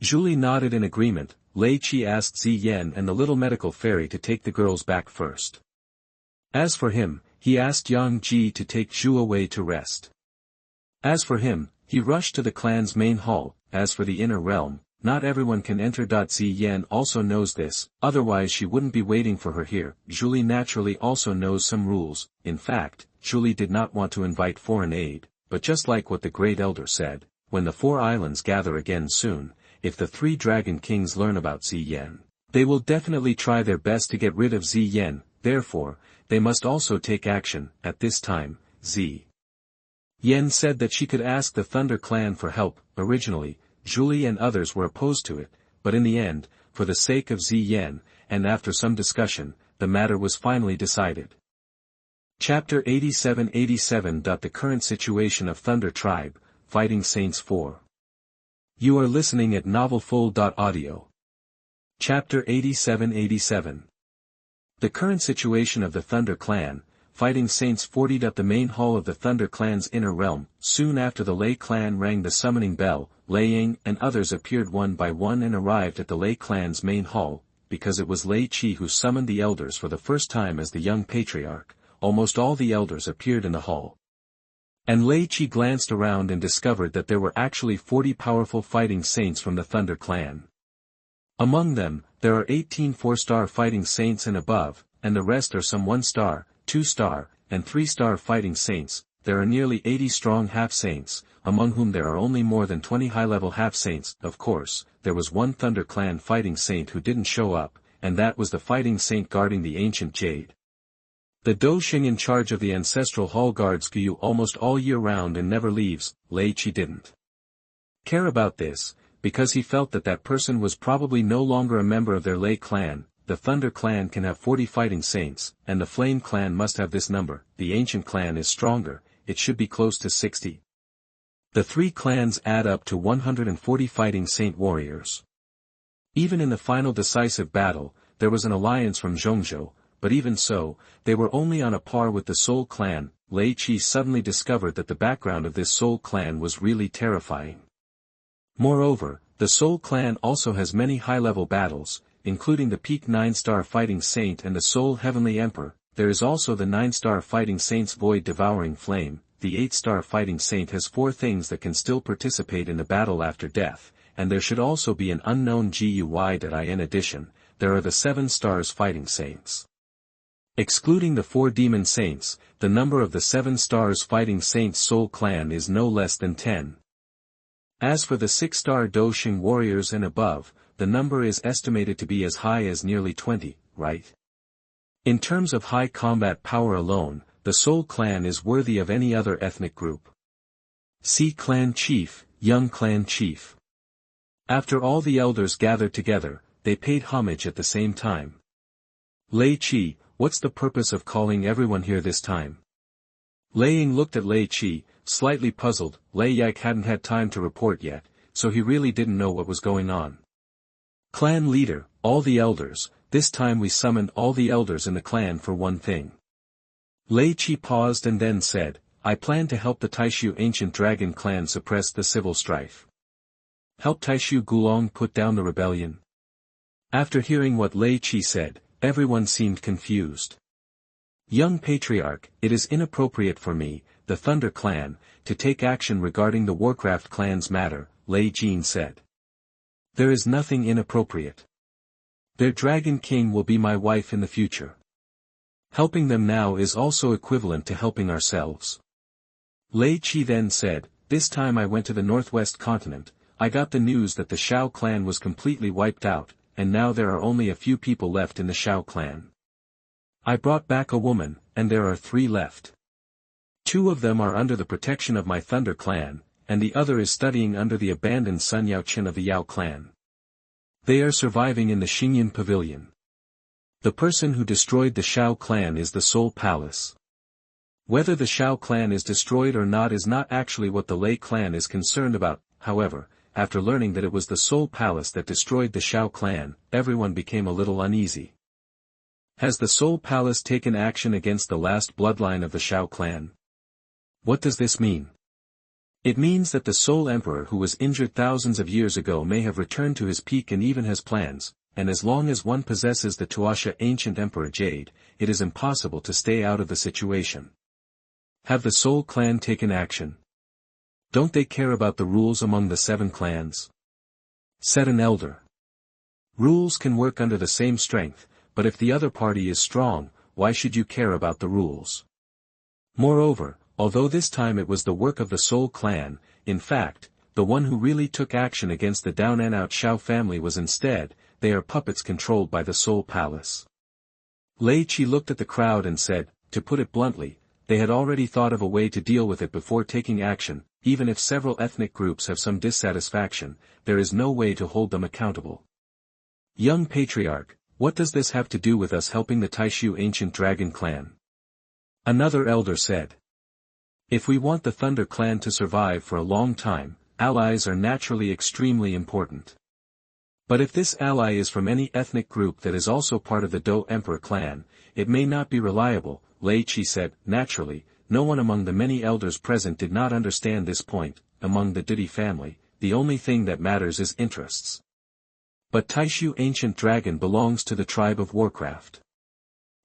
Zhuli nodded in agreement. Lei Qi asked Xingyun and the little medical fairy to take the girls back first. As for him, he asked Yang Ji to take Zhu away to rest. As for him, he rushed to the clan's main hall. As for the inner realm, not everyone can enter. Xingyun also knows this, otherwise she wouldn't be waiting for her here. Zhuli naturally also knows some rules. In fact, Zhuli did not want to invite foreign aid, but just like what the Great Elder said, when the 4 islands gather again soon, if the 3 dragon kings learn about Xingyun, they will definitely try their best to get rid of Xingyun. Therefore, they must also take action. At this time, Xingyun said that she could ask the ThunderClan for help. Originally, Zhuli and others were opposed to it, but in the end, for the sake of Xingyun, and after some discussion, the matter was finally decided. Chapter 87. The current situation of Thunder Tribe, Fighting Saints 4. You are listening at novelfull.audio. Chapter 87. The current situation of the Thunder Clan, Fighting Saints 40. The main hall of the Thunder Clan's inner realm. Soon after the Lei clan rang the summoning bell, Lei Ying and others appeared one by one and arrived at the Lei clan's main hall. Because it was Lei Qi who summoned the elders for the first time as the young patriarch, almost all the elders appeared in the hall. And Lei Qi glanced around and discovered that there were actually 40 powerful fighting saints from the Thunder Clan. Among them, there are 18 4-star fighting saints and above, and the rest are some 1-star, 2-star, and 3-star fighting saints. There are nearly 80 strong half-saints, among whom there are only more than 20 high-level half-saints. Of course, there was one Thunder Clan fighting saint who didn't show up, and that was the fighting saint guarding the ancient jade. The Doshing in charge of the ancestral hall guards Guyu almost all year round and never leaves. Lei Qi didn't care about this, because he felt that that person was probably no longer a member of their Lei clan. The Thunder Clan can have 40 fighting saints, and the Flame Clan must have this number. The Ancient Clan is stronger, it should be close to 60. The 3 clans add up to 140 fighting saint warriors. Even in the final decisive battle, there was an alliance from Zhongzhou, but even so, they were only on a par with the Soul Clan. Lei Qi suddenly discovered that the background of this Soul Clan was really terrifying. Moreover, the Soul Clan also has many high-level battles, including the peak 9-star fighting saint and the Soul Heavenly Emperor. There is also the 9-star fighting saint's Void Devouring Flame. The 8-star fighting saint has 4 things that can still participate in the battle after death, and there should also be an unknown GUI. In addition, there are the 7 stars fighting saints. Excluding the 4 demon saints, the number of the 7 stars fighting saints Soul Clan is no less than 10. As for the 6-star Doshing warriors and above, the number is estimated to be as high as nearly 20, right? In terms of high combat power alone, the Soul Clan is worthy of any other ethnic group. See Clan Chief, Young Clan Chief. After all the elders gathered together, they paid homage at the same time. Lei Qi, what's the purpose of calling everyone here this time? Lei Ying looked at Lei Qi, slightly puzzled. Lei Yak hadn't had time to report yet, so he really didn't know what was going on. Clan leader, all the elders, this time we summoned all the elders in the clan for one thing. Lei Qi paused and then said, I plan to help the Taishu ancient dragon clan suppress the civil strife. Help Taishu Gulong put down the rebellion? After hearing what Lei Qi said, everyone seemed confused. Young patriarch, it is inappropriate for me, the Thunder Clan, to take action regarding the Warcraft clan's matter, Lei Qi said. There is nothing inappropriate. Their Dragon King will be my wife in the future. Helping them now is also equivalent to helping ourselves. Lei Qi then said, this time I went to the northwest continent, I got the news that the Shao clan was completely wiped out, and now there are only a few people left in the Shao clan. I brought back a woman, and there are 3 left. 2 of them are under the protection of my Thunder Clan, and the other is studying under the abandoned Sun Yaoqin of the Yao clan. They are surviving in the Xingyun Pavilion. The person who destroyed the Shao clan is the Soul Palace. Whether the Shao clan is destroyed or not is not actually what the Lei clan is concerned about, however, after learning that it was the Soul Palace that destroyed the Shao clan, everyone became a little uneasy. Has the Soul Palace taken action against the last bloodline of the Shao clan? What does this mean? It means that the Soul Emperor who was injured thousands of years ago may have returned to his peak and even has plans, and as long as one possesses the Tuasha Ancient Emperor Jade, it is impossible to stay out of the situation. Have the Soul Clan taken action? Don't they care about the rules among the 7 clans? Said an elder. Rules can work under the same strength, but if the other party is strong, why should you care about the rules? Moreover, although this time it was the work of the Soul Clan, in fact, the one who really took action against the down and out Shao family was instead, they are puppets controlled by the Soul Palace. Lei Qi looked at the crowd and said, to put it bluntly, they had already thought of a way to deal with it before taking action, even if several ethnic groups have some dissatisfaction, there is no way to hold them accountable. Young Patriarch, what does this have to do with us helping the Taishu Ancient Dragon Clan? Another elder said. If we want the Thunder Clan to survive for a long time, allies are naturally extremely important. But if this ally is from any ethnic group that is also part of the Do Emperor clan, it may not be reliable, Lei Qi said. Naturally, no one among the many elders present did not understand this point. Among the Didi family, the only thing that matters is interests. But Taishu Ancient Dragon belongs to the tribe of Warcraft.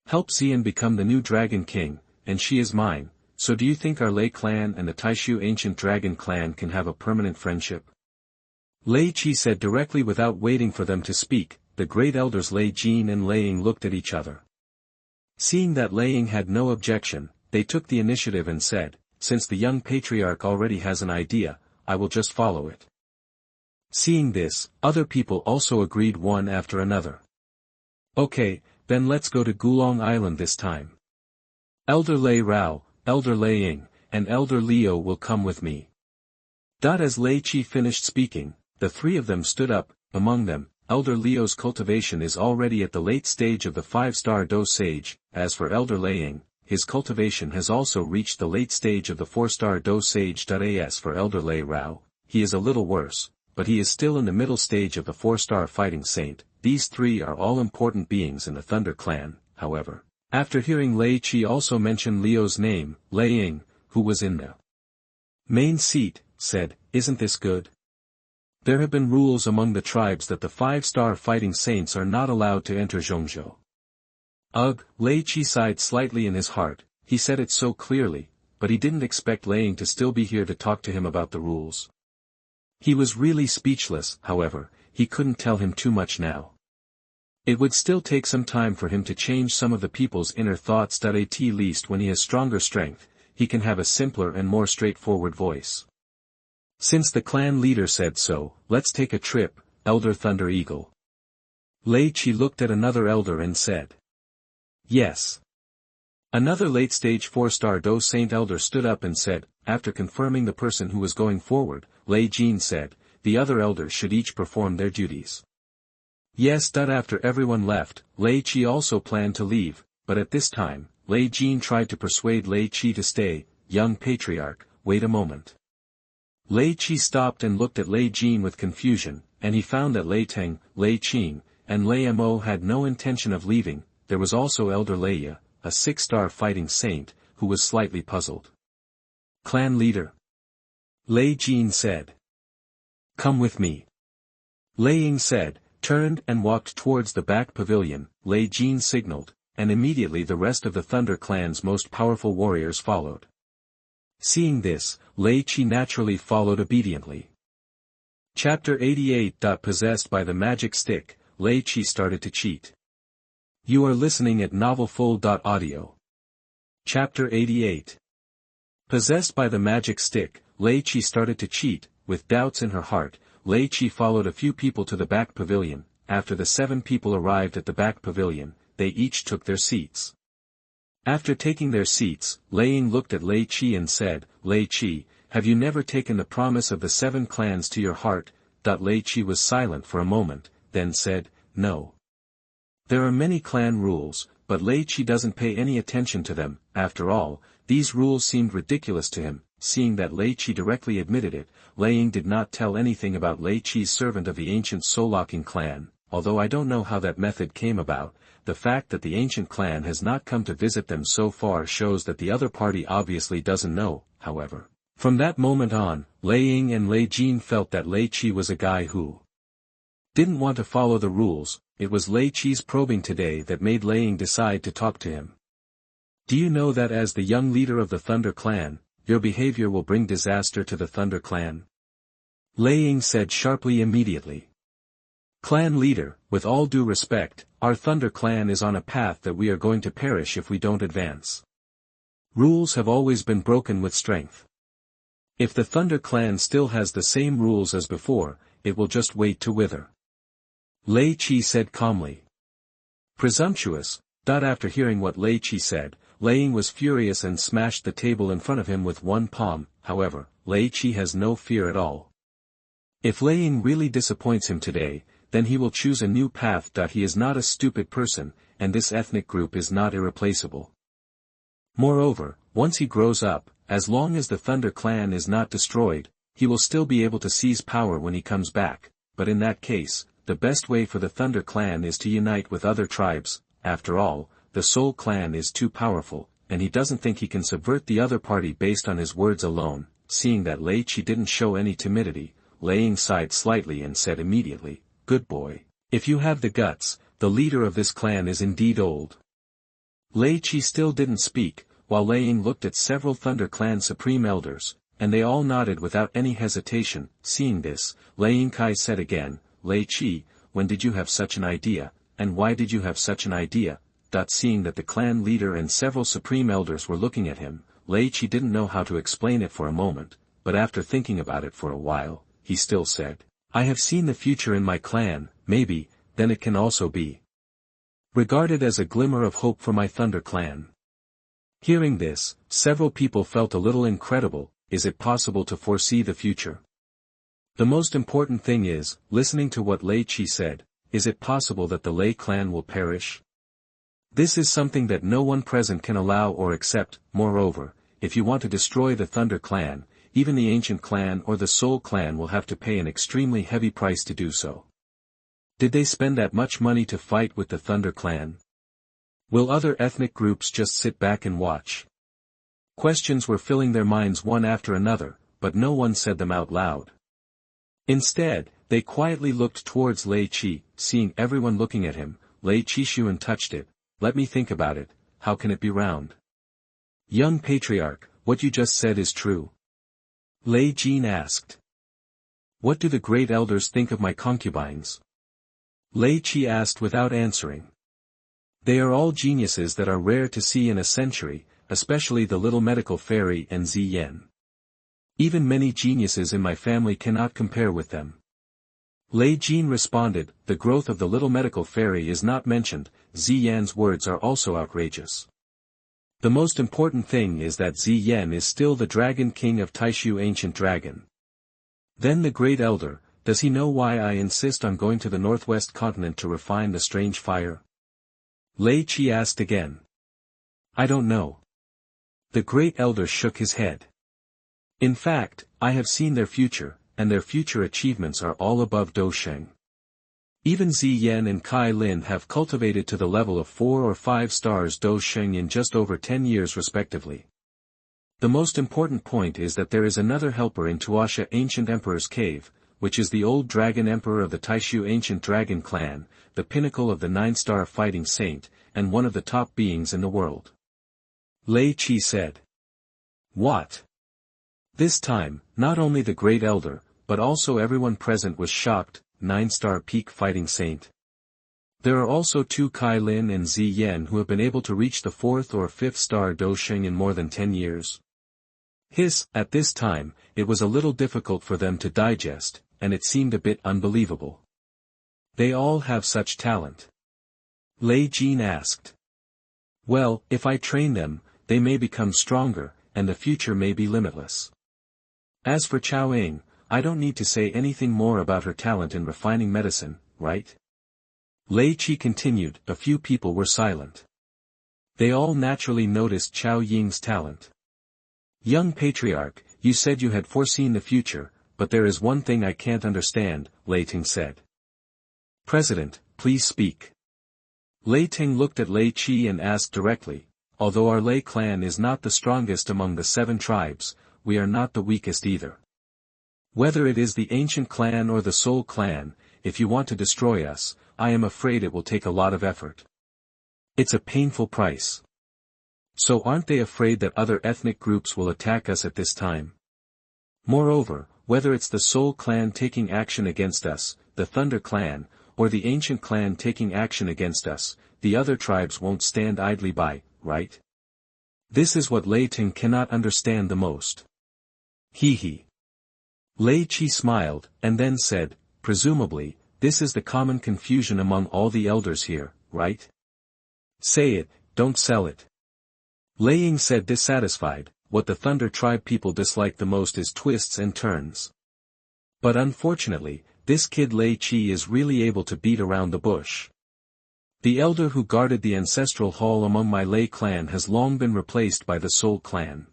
Help Xian become the new Dragon King, and she is mine, so do you think our Lei clan and the Taishu Ancient Dragon clan can have a permanent friendship? Lei Qi said directly without waiting for them to speak. The great elders Lei Jin and Lei Ying looked at each other. Seeing that Lei Ying had no objection, they took the initiative and said, since the young patriarch already has an idea, I will just follow it. Seeing this, other people also agreed one after another. Okay, then let's go to Gulong Island this time. Elder Lei Rao, Elder Lei Ying, and Elder Leo will come with me. As Lei Qi finished speaking, the 3 of them stood up. Among them, Elder Leo's cultivation is already at the late stage of the 5-star Do Sage. As for Elder Lei Ying, his cultivation has also reached the late stage of the 4-star Do Sage. As for Elder Lei Rao, he is a little worse, but he is still in the middle stage of the 4-star Fighting Saint. These 3 are all important beings in the Thunder Clan, however. After hearing Lei Qi also mention Leo's name, Lei Ying, who was in the main seat, said, isn't this good? There have been rules among the tribes that the 5-star Fighting Saints are not allowed to enter Zhongzhou. Ugh, Lei Qi sighed slightly in his heart. He said it so clearly, but he didn't expect Lei Ying to still be here to talk to him about the rules. He was really speechless, however, he couldn't tell him too much now. It would still take some time for him to change some of the people's inner thoughts. At least when he has stronger strength, he can have a simpler and more straightforward voice. Since the clan leader said so, let's take a trip, Elder Thunder Eagle. Lei Qi looked at another elder and said. Yes. Another late-stage 4-star Do Saint elder stood up and said, after confirming the person who was going forward, Lei Jin said, the other elders should each perform their duties. Yes. After everyone left, Lei Qi also planned to leave, but at this time, Lei Jin tried to persuade Lei Qi to stay. Young Patriarch, wait a moment. Lei Qi stopped and looked at Lei Jin with confusion, and he found that Lei Teng, Lei Qing, and Lei Mo had no intention of leaving. There was also Elder Leia, a 6-star Fighting Saint, who was slightly puzzled. Clan leader? Lei Jin said. Come with me. Lei Ying said, turned and walked towards the back pavilion. Lei Jin signaled, and immediately the rest of the Thunder Clan's most powerful warriors followed. Seeing this, Lei Qi naturally followed obediently. Chapter 88. Possessed by the magic stick, Lei Qi started to cheat. You are listening at novelfull.audio. Chapter 88. Possessed by the magic stick, Lei Qi started to cheat. With doubts in her heart, Lei Qi followed a few people to the back pavilion. After the 7 people arrived at the back pavilion, they each took their seats. After taking their seats, Lei Ying looked at Lei Qi and said, Lei Qi, have you never taken the promise of the 7 clans to your heart? Lei Qi was silent for a moment, then said, no. There are many clan rules, but Lei Qi doesn't pay any attention to them. After all, these rules seemed ridiculous to him. Seeing that Lei Qi directly admitted it, Lei Ying did not tell anything about Lei Qi's servant of the ancient soul-locking clan. Although I don't know how that method came about, the fact that the ancient clan has not come to visit them so far shows that the other party obviously doesn't know, however. From that moment on, Lei Ying and Lei Jin felt that Lei Qi was a guy who didn't want to follow the rules. It was Lei Qi's probing today that made Lei Ying decide to talk to him. Do you know that as the young leader of the Thunder Clan, your behavior will bring disaster to the Thunder Clan? Lei Ying said sharply immediately. Clan leader, with all due respect, our Thunder Clan is on a path that we are going to perish if we don't advance. Rules have always been broken with strength. If the Thunder Clan still has the same rules as before, it will just wait to wither. Lei Qi said calmly. Presumptuous. After hearing what Lei Qi said, Lei Ying was furious and smashed the table in front of him with one palm. However, Lei Qi has no fear at all. If Lei Ying really disappoints him today, then he will choose a new path. He is not a stupid person, and this ethnic group is not irreplaceable. Moreover, once he grows up, as long as the Thunder Clan is not destroyed, he will still be able to seize power when he comes back, but in that case, the best way for the Thunder Clan is to unite with other tribes. After all, the Soul Clan is too powerful, and he doesn't think he can subvert the other party based on his words alone. Seeing that Lei Qi didn't show any timidity, Lei Ying sighed slightly and said immediately, good boy. If you have the guts, the leader of this clan is indeed old. Lei Qi still didn't speak, while Lei Ying looked at several Thunder Clan supreme elders, and they all nodded without any hesitation. Seeing this, Lei Ying said again, Lei Qi, when did you have such an idea, and why did you have such an idea? Seeing that the clan leader and several supreme elders were looking at him, Lei Qi didn't know how to explain it for a moment, but after thinking about it for a while, he still said, I have seen the future in my clan. Maybe, then it can also be regarded as a glimmer of hope for my Thunder Clan. Hearing this, several people felt a little incredible. Is it possible to foresee the future? The most important thing is, listening to what Lei Qi said, is it possible that the Lei clan will perish? This is something that no one present can allow or accept. Moreover, if you want to destroy the Thunder Clan, even the Ancient Clan or the Soul Clan will have to pay an extremely heavy price to do so. Did they spend that much money to fight with the Thunder Clan? Will other ethnic groups just sit back and watch? Questions were filling their minds one after another, but no one said them out loud. Instead, they quietly looked towards Lei Qi. Seeing everyone looking at him, Lei Qi touched it. Let me think about it. How can it be round? Young patriarch, what you just said is true. Lei Jin asked. What do the great elders think of my concubines? Lei Qi asked without answering. They are all geniuses that are rare to see in a century, especially the little medical fairy and Xingyun. Even many geniuses in my family cannot compare with them. Lei Jin responded, the growth of the little medical fairy is not mentioned. Xingyun's words are also outrageous. The most important thing is that Xingyun is still the Dragon King of Taishu Ancient Dragon. Then the Great Elder, does he know why I insist on going to the northwest continent to refine the strange fire? Lei Qi asked again. I don't know. The Great Elder shook his head. In fact, I have seen their future, and their future achievements are all above Dosheng. Even Xingyun and Kai Lin have cultivated to the level of 4 or 5 stars Dosheng in just over 10 years respectively. The most important point is that there is another helper in Tuasha Ancient Emperor's Cave, which is the old Dragon Emperor of the Taishu Ancient Dragon Clan, the pinnacle of the 9-star fighting saint, and one of the top beings in the world. Lei Qi said. What? This time, not only the Great Elder, but also everyone present was shocked. 9-star peak fighting saint. There are also 2 Kai Lin and Zi Yan who have been able to reach the 4th or 5th star Dosheng in more than 10 years. At this time, it was a little difficult for them to digest, and it seemed a bit unbelievable. They all have such talent. Lei Qi asked. Well, if I train them, they may become stronger, and the future may be limitless. As for Chao Ying, I don't need to say anything more about her talent in refining medicine, right? Lei Qi continued. A few people were silent. They all naturally noticed Chao Ying's talent. Young patriarch, you said you had foreseen the future, but there is one thing I can't understand, Lei Ting said. President, please speak. Lei Ting looked at Lei Qi and asked directly, although our Lei clan is not the strongest among the 7 tribes, we are not the weakest either. Whether it is the ancient clan or the soul clan, if you want to destroy us, I am afraid it will take a lot of effort. It's a painful price. So aren't they afraid that other ethnic groups will attack us at this time? Moreover, whether it's the soul clan taking action against us, the ThunderClan, or the ancient clan taking action against us, the other tribes won't stand idly by, right? This is what Lei Ting cannot understand the most. He. Lei Qi smiled, and then said, presumably, this is the common confusion among all the elders here, right? Say it, don't sell it. Lei Ying said dissatisfied, what the Thunder tribe people dislike the most is twists and turns. But unfortunately, this kid Lei Qi is really able to beat around the bush. The elder who guarded the ancestral hall among my Lei clan has long been replaced by the Soul clan.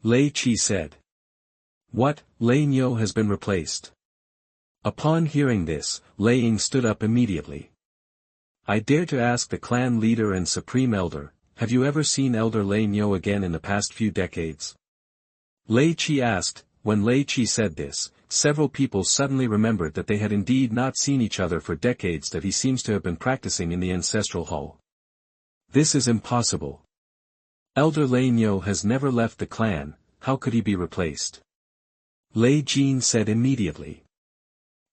Lei Qi said. What, Lei Nyo has been replaced? Upon hearing this, Lei Ying stood up immediately. I dare to ask the clan leader and supreme elder, have you ever seen Elder Lei Nyo again in the past few decades? Lei Qi asked. When Lei Qi said this, several people suddenly remembered that they had indeed not seen each other for decades that he seems to have been practicing in the ancestral hall. This is impossible. Elder Lei Nyo has never left the clan, how could he be replaced? Lei Jin said immediately.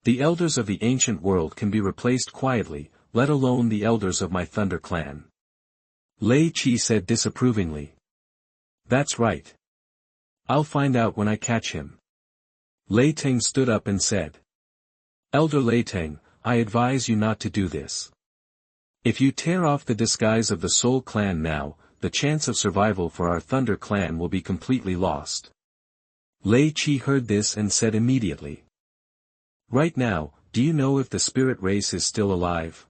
The elders of the ancient world can be replaced quietly, let alone the elders of my Thunder clan. Lei Qi said disapprovingly. That's right. I'll find out when I catch him. Lei Ting stood up and said. Elder Lei Ting, I advise you not to do this. If you tear off the disguise of the Soul clan now, the chance of survival for our Thunder clan will be completely lost. Lei Qi heard this and said immediately. Right now, do you know if the spirit race is still alive?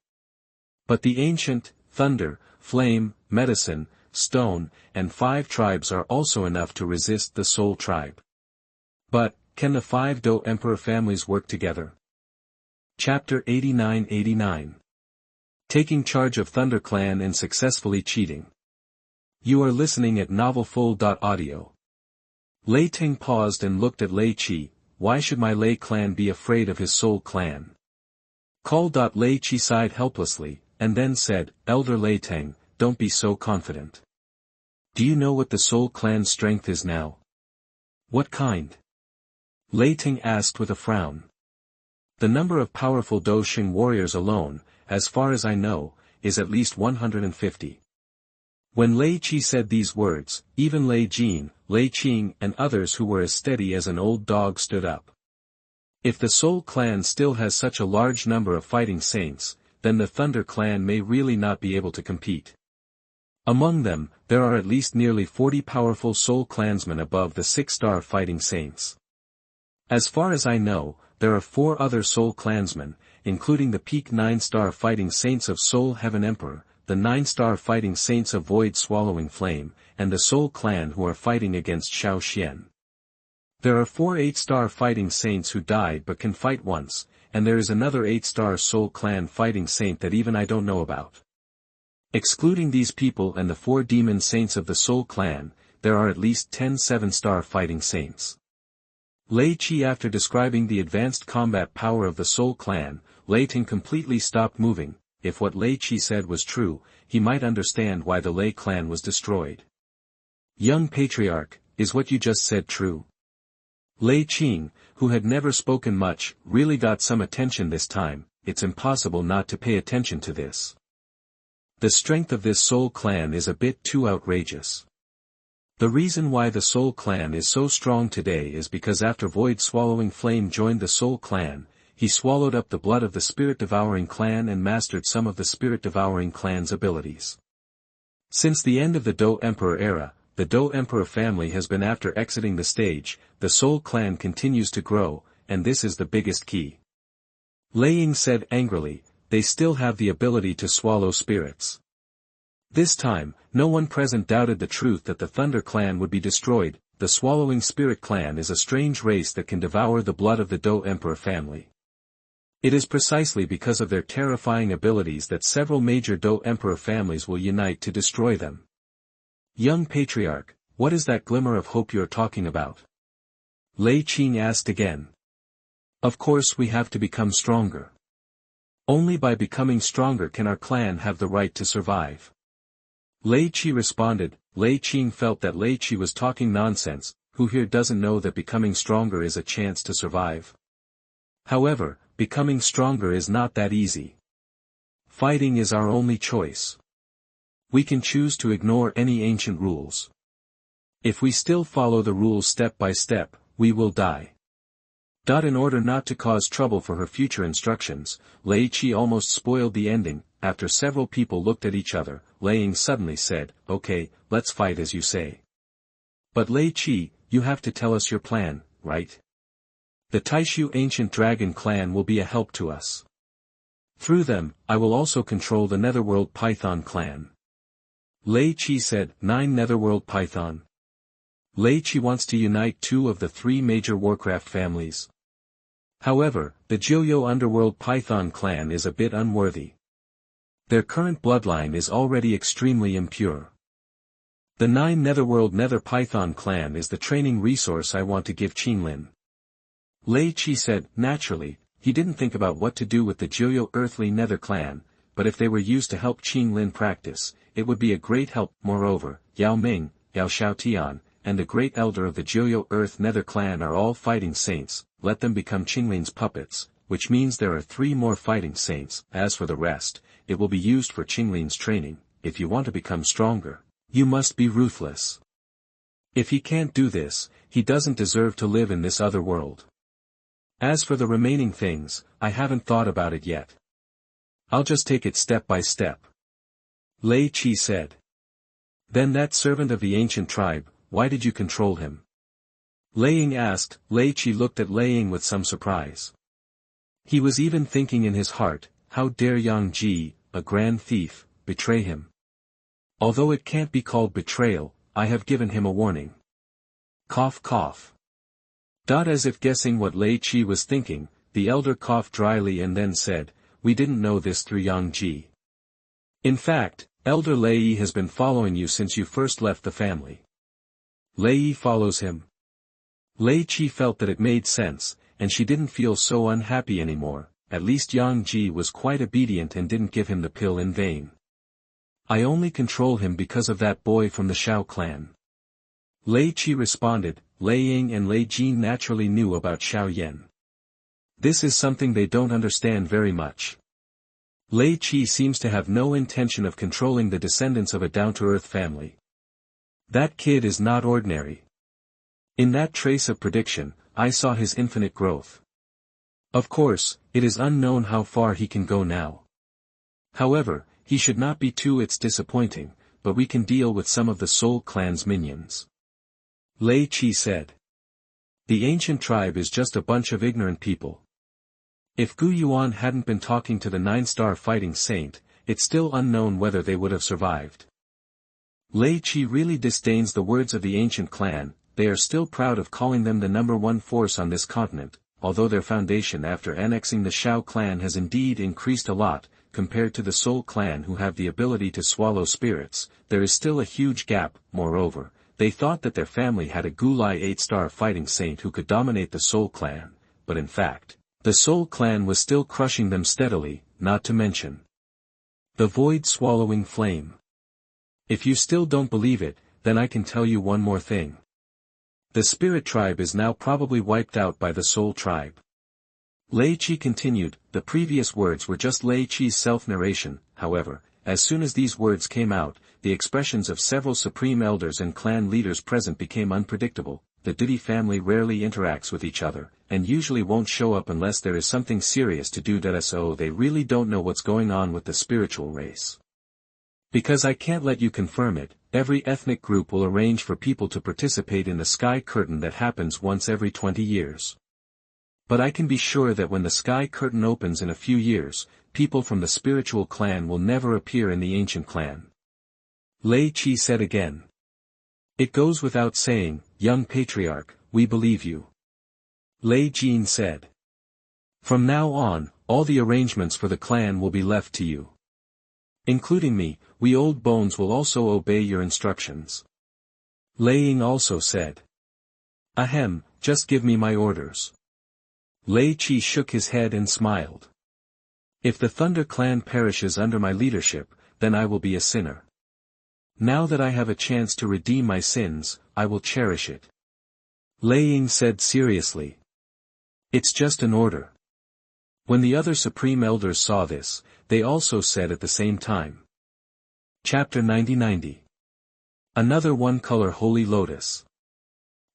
But the ancient, thunder, flame, medicine, stone, and 5 tribes are also enough to resist the Soul tribe. But, can the 5 Do Emperor families work together? Chapter 89-89. Taking charge of ThunderClan and successfully cheating. You are listening at novelfull.audio. Lei Ting paused and looked at Lei Qi. Why should my Lei clan be afraid of his Soul clan? Lei Qi sighed helplessly, and then said, Elder Lei Ting, don't be so confident. Do you know what the Soul clan's strength is now? What kind? Lei Ting asked with a frown. The number of powerful Dosheng warriors alone, as far as I know, is at least 150. When Lei Qi said these words, even Lei Jin, Lei Qing and others who were as steady as an old dog stood up. If the Soul clan still has such a large number of fighting saints, then the Thunder clan may really not be able to compete. Among them, there are at least nearly 40 powerful Soul clansmen above the 6-star fighting saints. As far as I know, there are 4 other Soul clansmen, including the peak 9-star fighting saints of Soul Heaven Emperor, the 9-star fighting saints of Void Swallowing Flame, and the Soul clan who are fighting against Xiao Xian. There are 4 8-star fighting saints who died but can fight once, and there is another 8-star Soul clan fighting saint that even I don't know about. Excluding these people and the 4 demon saints of the Soul clan, there are at least 10 7-star fighting saints. Lei Qi after describing the advanced combat power of the Soul clan, Lei Ting completely stopped moving. If what Lei Qi said was true, he might understand why the Lei clan was destroyed. Young patriarch, is what you just said true? Lei Qi, who had never spoken much, really got some attention this time. It's impossible not to pay attention to this. The strength of this Soul Clan is a bit too outrageous. The reason why the Soul Clan is so strong today is because after Void Swallowing Flame joined the Soul Clan, he swallowed up the blood of the Spirit Devouring Clan and mastered some of the Spirit Devouring Clan's abilities. Since the end of the Dou Emperor era, the Dou Emperor family has been after exiting the stage. The Soul Clan continues to grow, and this is the biggest key. Lei Ying said angrily, they still have the ability to swallow spirits. This time, no one present doubted the truth that the ThunderClan would be destroyed. The Swallowing Spirit Clan is a strange race that can devour the blood of the Dou Emperor family. It is precisely because of their terrifying abilities that several major Dou Emperor families will unite to destroy them. Young Patriarch, what is that glimmer of hope you're talking about? Lei Qi asked again. Of course we have to become stronger. Only by becoming stronger can our clan have the right to survive. Lei Qi responded. Lei Qi felt that Lei Qi was talking nonsense. Who here doesn't know that becoming stronger is a chance to survive? However, becoming stronger is not that easy. Fighting is our only choice. We can choose to ignore any ancient rules. If we still follow the rules step by step, we will die. In order not to cause trouble for her future instructions, Lei Qi almost spoiled the ending. After several people looked at each other, Lei Ying suddenly said, okay, let's fight as you say. But Lei Qi, you have to tell us your plan, right? The Taishu Ancient Dragon Clan will be a help to us. Through them, I will also control the Netherworld Python Clan. Lei Qi said, 9 Netherworld Python. Lei Qi wants to unite 2 of the 3 major Warcraft families. However, the Joyo Underworld Python Clan is a bit unworthy. Their current bloodline is already extremely impure. The 9 Netherworld Nether Python Clan is the training resource I want to give Qinlin. Lei Qi said, naturally, he didn't think about what to do with the Joyo Earthly Nether Clan, but if they were used to help Qinlin practice, it would be a great help. Moreover, Yao Ming, Yao Xiaotian, and the great elder of the Joyo Earth Nether Clan are all fighting saints. Let them become Qinglin's puppets, which means there are 3 more fighting saints. As for the rest, it will be used for Qinglin's training. If you want to become stronger, you must be ruthless. If he can't do this, he doesn't deserve to live in this other world. As for the remaining things, I haven't thought about it yet. I'll just take it step by step. Lei Qi said. Then that servant of the ancient tribe, why did you control him? Lei Ying asked. Lei Qi looked at Lei Ying with some surprise. He was even thinking in his heart, how dare Yang Ji, a grand thief, betray him? Although it can't be called betrayal, I have given him a warning. Cough cough. As if guessing what Lei Qi was thinking, the elder coughed dryly and then said, we didn't know this through Yang Ji. In fact, Elder Lei Yi has been following you since you first left the family. Lei Yi follows him. Lei Qi felt that it made sense, and she didn't feel so unhappy anymore. At least Yang Ji was quite obedient and didn't give him the pill in vain. I only control him because of that boy from the Shao clan. Lei Qi responded. Lei Ying and Lei Jin naturally knew about Xiao Yan. This is something they don't understand very much. Lei Qi seems to have no intention of controlling the descendants of a down-to-earth family. That kid is not ordinary. In that trace of prediction, I saw his infinite growth. Of course, it is unknown how far he can go now. However, he should not be too. It's disappointing, but we can deal with some of the Soul Clan's minions. Lei Qi said. The ancient tribe is just a bunch of ignorant people. If Gu Yuan hadn't been talking to the 9-star fighting saint, it's still unknown whether they would have survived. Lei Qi really disdains the words of the ancient clan. They are still proud of calling them the #1 force on this continent, although their foundation after annexing the Shao clan has indeed increased a lot, compared to the Soul clan who have the ability to swallow spirits. There is still a huge gap. Moreover, they thought that their family had a Gulai 8-star fighting saint who could dominate the Soul clan, but in fact, the Soul clan was still crushing them steadily, not to mention the void swallowing flame. If you still don't believe it, then I can tell you one more thing. The spirit tribe is now probably wiped out by the soul tribe. Lei Qi continued. The previous words were just Lei Qi's self-narration, however, as soon as these words came out, the expressions of several supreme elders and clan leaders present became unpredictable. The Doupo family rarely interacts with each other, and usually won't show up unless there is something serious to do. So they really don't know what's going on with the spiritual race. Because I can't let you confirm it, every ethnic group will arrange for people to participate in the sky curtain that happens once every 20 years. But I can be sure that when the sky curtain opens in a few years, people from the spiritual clan will never appear in the ancient clan. Lei Qi said again. It goes without saying, young patriarch, we believe you. Lei Jin said. From now on, all the arrangements for the clan will be left to you. Including me, we old bones will also obey your instructions. Lei Ying also said. Ahem, just give me my orders. Lei Qi shook his head and smiled. If the ThunderClan perishes under my leadership, then I will be a sinner. Now that I have a chance to redeem my sins, I will cherish it. Lei Ying said seriously. It's just an order. When the other supreme elders saw this, they also said at the same time. Chapter 90. Another one-color holy lotus.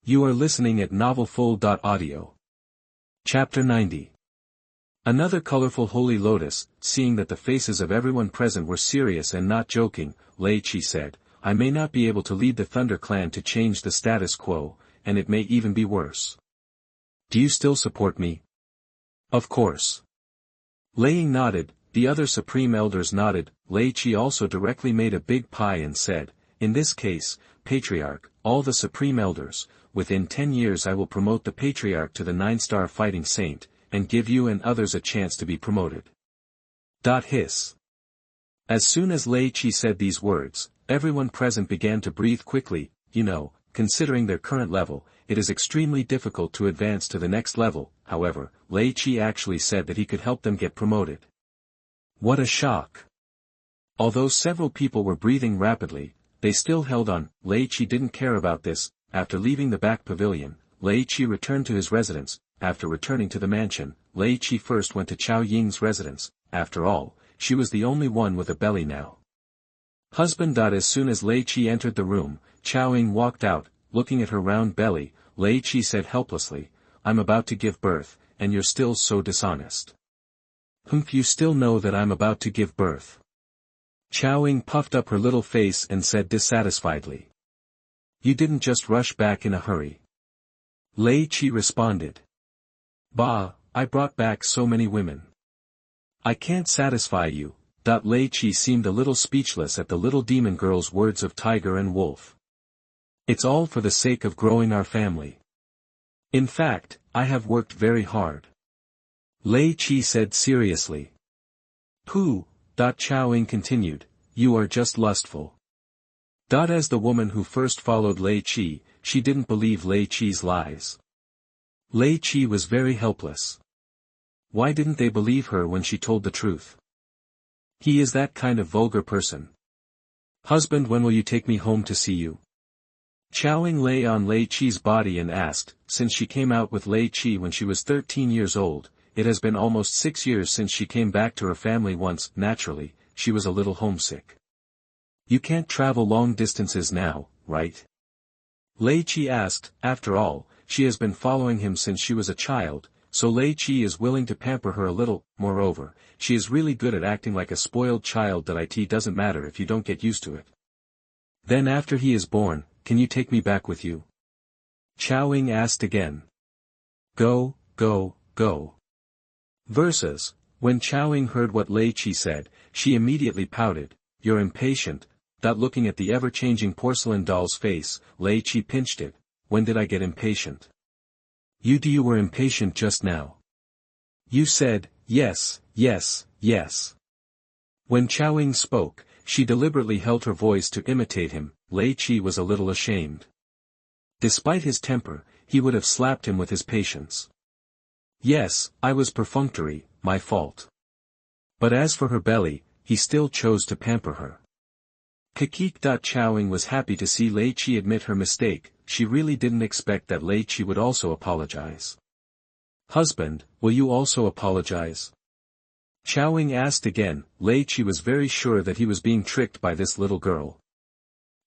You are listening at novelfull.audio. Chapter 90. Another colorful holy lotus. Seeing that the faces of everyone present were serious and not joking, Lei Qi said, I may not be able to lead the ThunderClan to change the status quo, and it may even be worse. Do you still support me? Of course. Lei Ying nodded, the other supreme elders nodded. Lei Qi also directly made a big pie and said, in this case, Patriarch, all the supreme elders, within 10 years I will promote the Patriarch to the 9-star fighting saint, and give you and others a chance to be promoted. Hiss. As soon as Lei Qi said these words, everyone present began to breathe quickly. Considering their current level, it is extremely difficult to advance to the next level. However, Lei Qi actually said that he could help them get promoted. What a shock! Although several people were breathing rapidly, they still held on. Lei Qi didn't care about this. After leaving the back pavilion, Lei Qi returned to his residence. After returning to the mansion, Lei Qi first went to Chao Ying's residence. After all, she was the only one with a belly now. Husband. As soon as Lei Qi entered the room, Chao Ying walked out. Looking at her round belly, Lei Qi said helplessly, I'm about to give birth, and you're still so dishonest. You still know that I'm about to give birth. Chao Ying puffed up her little face and said dissatisfiedly. You didn't just rush back in a hurry. Lei Qi responded. Bah, I brought back so many women. I can't satisfy you. Lei Qi seemed a little speechless at the little demon girl's words of tiger and wolf. It's all for the sake of growing our family. In fact, I have worked very hard. Lei Qi said seriously. Pooh. Chao Ying continued, you are just lustful. As the woman who first followed Lei Qi, she didn't believe Lei Qi's lies. Lei Qi was very helpless. Why didn't they believe her when she told the truth? He is that kind of vulgar person. Husband, when will you take me home to see you? Chao Ying lay on Lei Qi's body and asked. Since she came out with Lei Qi when she was 13 years old, it has been almost 6 years since she came back to her family once. Naturally, she was a little homesick. You can't travel long distances now, right? Lei Qi asked. After all, she has been following him since she was a child, so Lei Qi is willing to pamper her a little. Moreover, she is really good at acting like a spoiled child. It doesn't matter if you don't get used to it. Then after he is born, can you take me back with you? Chao Ying asked again. Go. Versus, when Chao Ying heard what Lei Qi said, she immediately pouted. You're impatient. Looking at the ever-changing porcelain doll's face, Lei Qi pinched it. When did I get impatient? You were impatient just now. You said, yes. When Chao Ying spoke, she deliberately held her voice to imitate him. Lei Qi was a little ashamed. Despite his temper, he would have slapped him with his patience. Yes, I was perfunctory, my fault. But as for her belly, he still chose to pamper her. Chowing was happy to see Lei Qi admit her mistake. She really didn't expect that Lei Qi would also apologize. Husband, will you also apologize? Chowing asked again. Lei Qi was very sure that he was being tricked by this little girl.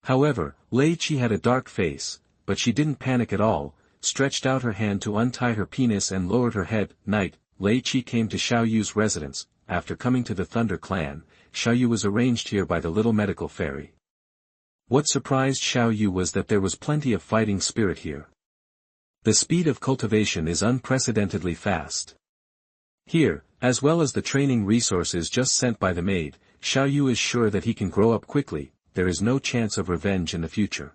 However, Lei Qi had a dark face, but she didn't panic at all, stretched out her hand to untie her penis and lowered her head. Night, Lei Qi came to Xiaoyu's residence. After coming to the ThunderClan, Xiaoyu was arranged here by the little medical fairy. What surprised Xiaoyu was that there was plenty of fighting spirit here. The speed of cultivation is unprecedentedly fast. Here, as well as the training resources just sent by the maid, Xiaoyu is sure that he can grow up quickly. There is no chance of revenge in the future.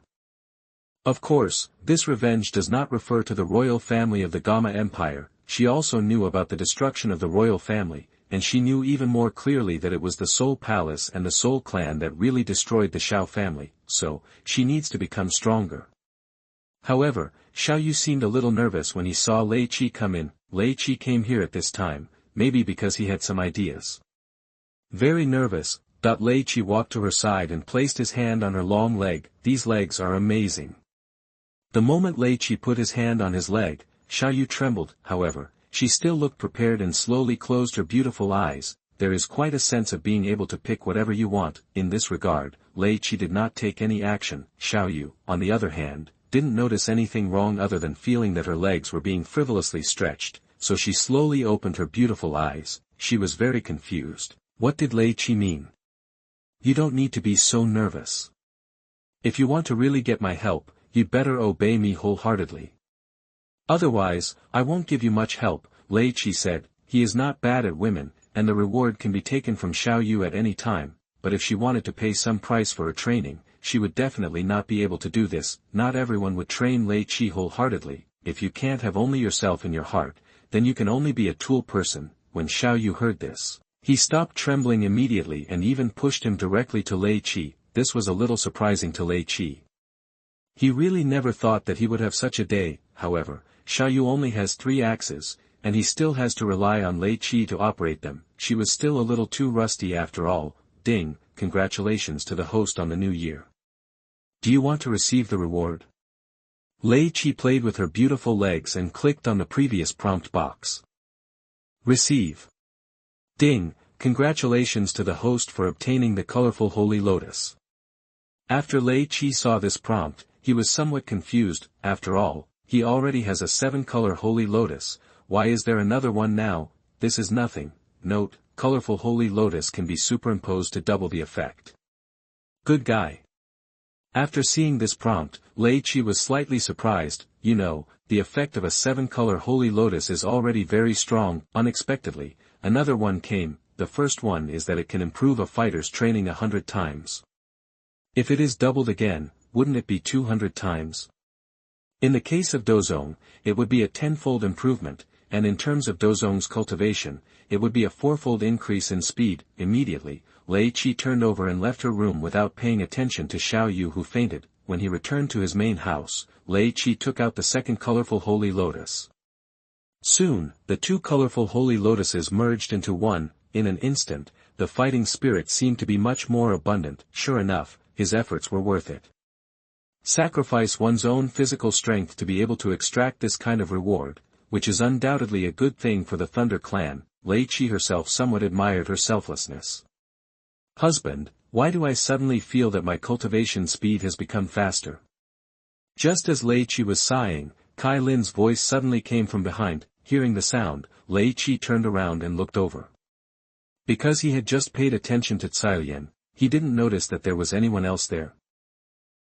Of course, this revenge does not refer to the royal family of the Gama Empire. She also knew about the destruction of the royal family, and she knew even more clearly that it was the Soul Palace and the Soul Clan that really destroyed the Xiao family, so, she needs to become stronger. However, Xiaoyu seemed a little nervous when he saw Lei Qi come in. Lei Qi came here at this time, maybe because he had some ideas. Very nervous, Lei Qi walked to her side and placed his hand on her long leg. These legs are amazing. The moment Lei Qi put his hand on his leg, Xiaoyu trembled. However, she still looked prepared and slowly closed her beautiful eyes. There is quite a sense of being able to pick whatever you want. In this regard, Lei Qi did not take any action. Xiaoyu, on the other hand, didn't notice anything wrong other than feeling that her legs were being frivolously stretched, so she slowly opened her beautiful eyes. She was very confused. What did Lei Qi mean? You don't need to be so nervous. If you want to really get my help, you'd better obey me wholeheartedly. Otherwise, I won't give you much help, Lei Qi said. He is not bad at women, and the reward can be taken from Xiaoyu at any time, but if she wanted to pay some price for her training, she would definitely not be able to do this. Not everyone would train Lei Qi wholeheartedly. If you can't have only yourself in your heart, then you can only be a tool person. When Xiaoyu heard this, he stopped trembling immediately and even pushed him directly to Lei Qi. This was a little surprising to Lei Qi. He really never thought that he would have such a day. However, Xiaoyu only has 3 axes, and he still has to rely on Lei Qi to operate them. She was still a little too rusty after all. Ding, congratulations to the host on the new year. Do you want to receive the reward? Lei Qi played with her beautiful legs and clicked on the previous prompt box. Receive. Ding, congratulations to the host for obtaining the colorful holy lotus. After Lei Qi saw this prompt, he was somewhat confused. After all, he already has a 7-color holy lotus. Why is there another one now? This is nothing. Note, colorful holy lotus can be superimposed to double the effect. Good guy. After seeing this prompt, Lei Qi was slightly surprised. You know, the effect of a 7-color holy lotus is already very strong. Unexpectedly, another one came. The first one is that it can improve a fighter's training 100 times. If it is doubled again, wouldn't it be 200 times? In the case of Dozong, it would be a 10-fold improvement, and in terms of Dozong's cultivation, it would be a 4-fold increase in speed. Immediately, Lei Qi turned over and left her room without paying attention to Xiaoyu, who fainted. When he returned to his main house, Lei Qi took out the 2nd colorful holy lotus. Soon, the 2 colorful holy lotuses merged into one. In an instant, the fighting spirit seemed to be much more abundant. Sure enough, his efforts were worth it. Sacrifice one's own physical strength to be able to extract this kind of reward, which is undoubtedly a good thing for the ThunderClan. Lei Qi herself somewhat admired her selflessness. Husband, why do I suddenly feel that my cultivation speed has become faster? Just as Lei Qi was sighing, Kai Lin's voice suddenly came from behind. Hearing the sound, Lei Qi turned around and looked over. Because he had just paid attention to Cailian, he didn't notice that there was anyone else there.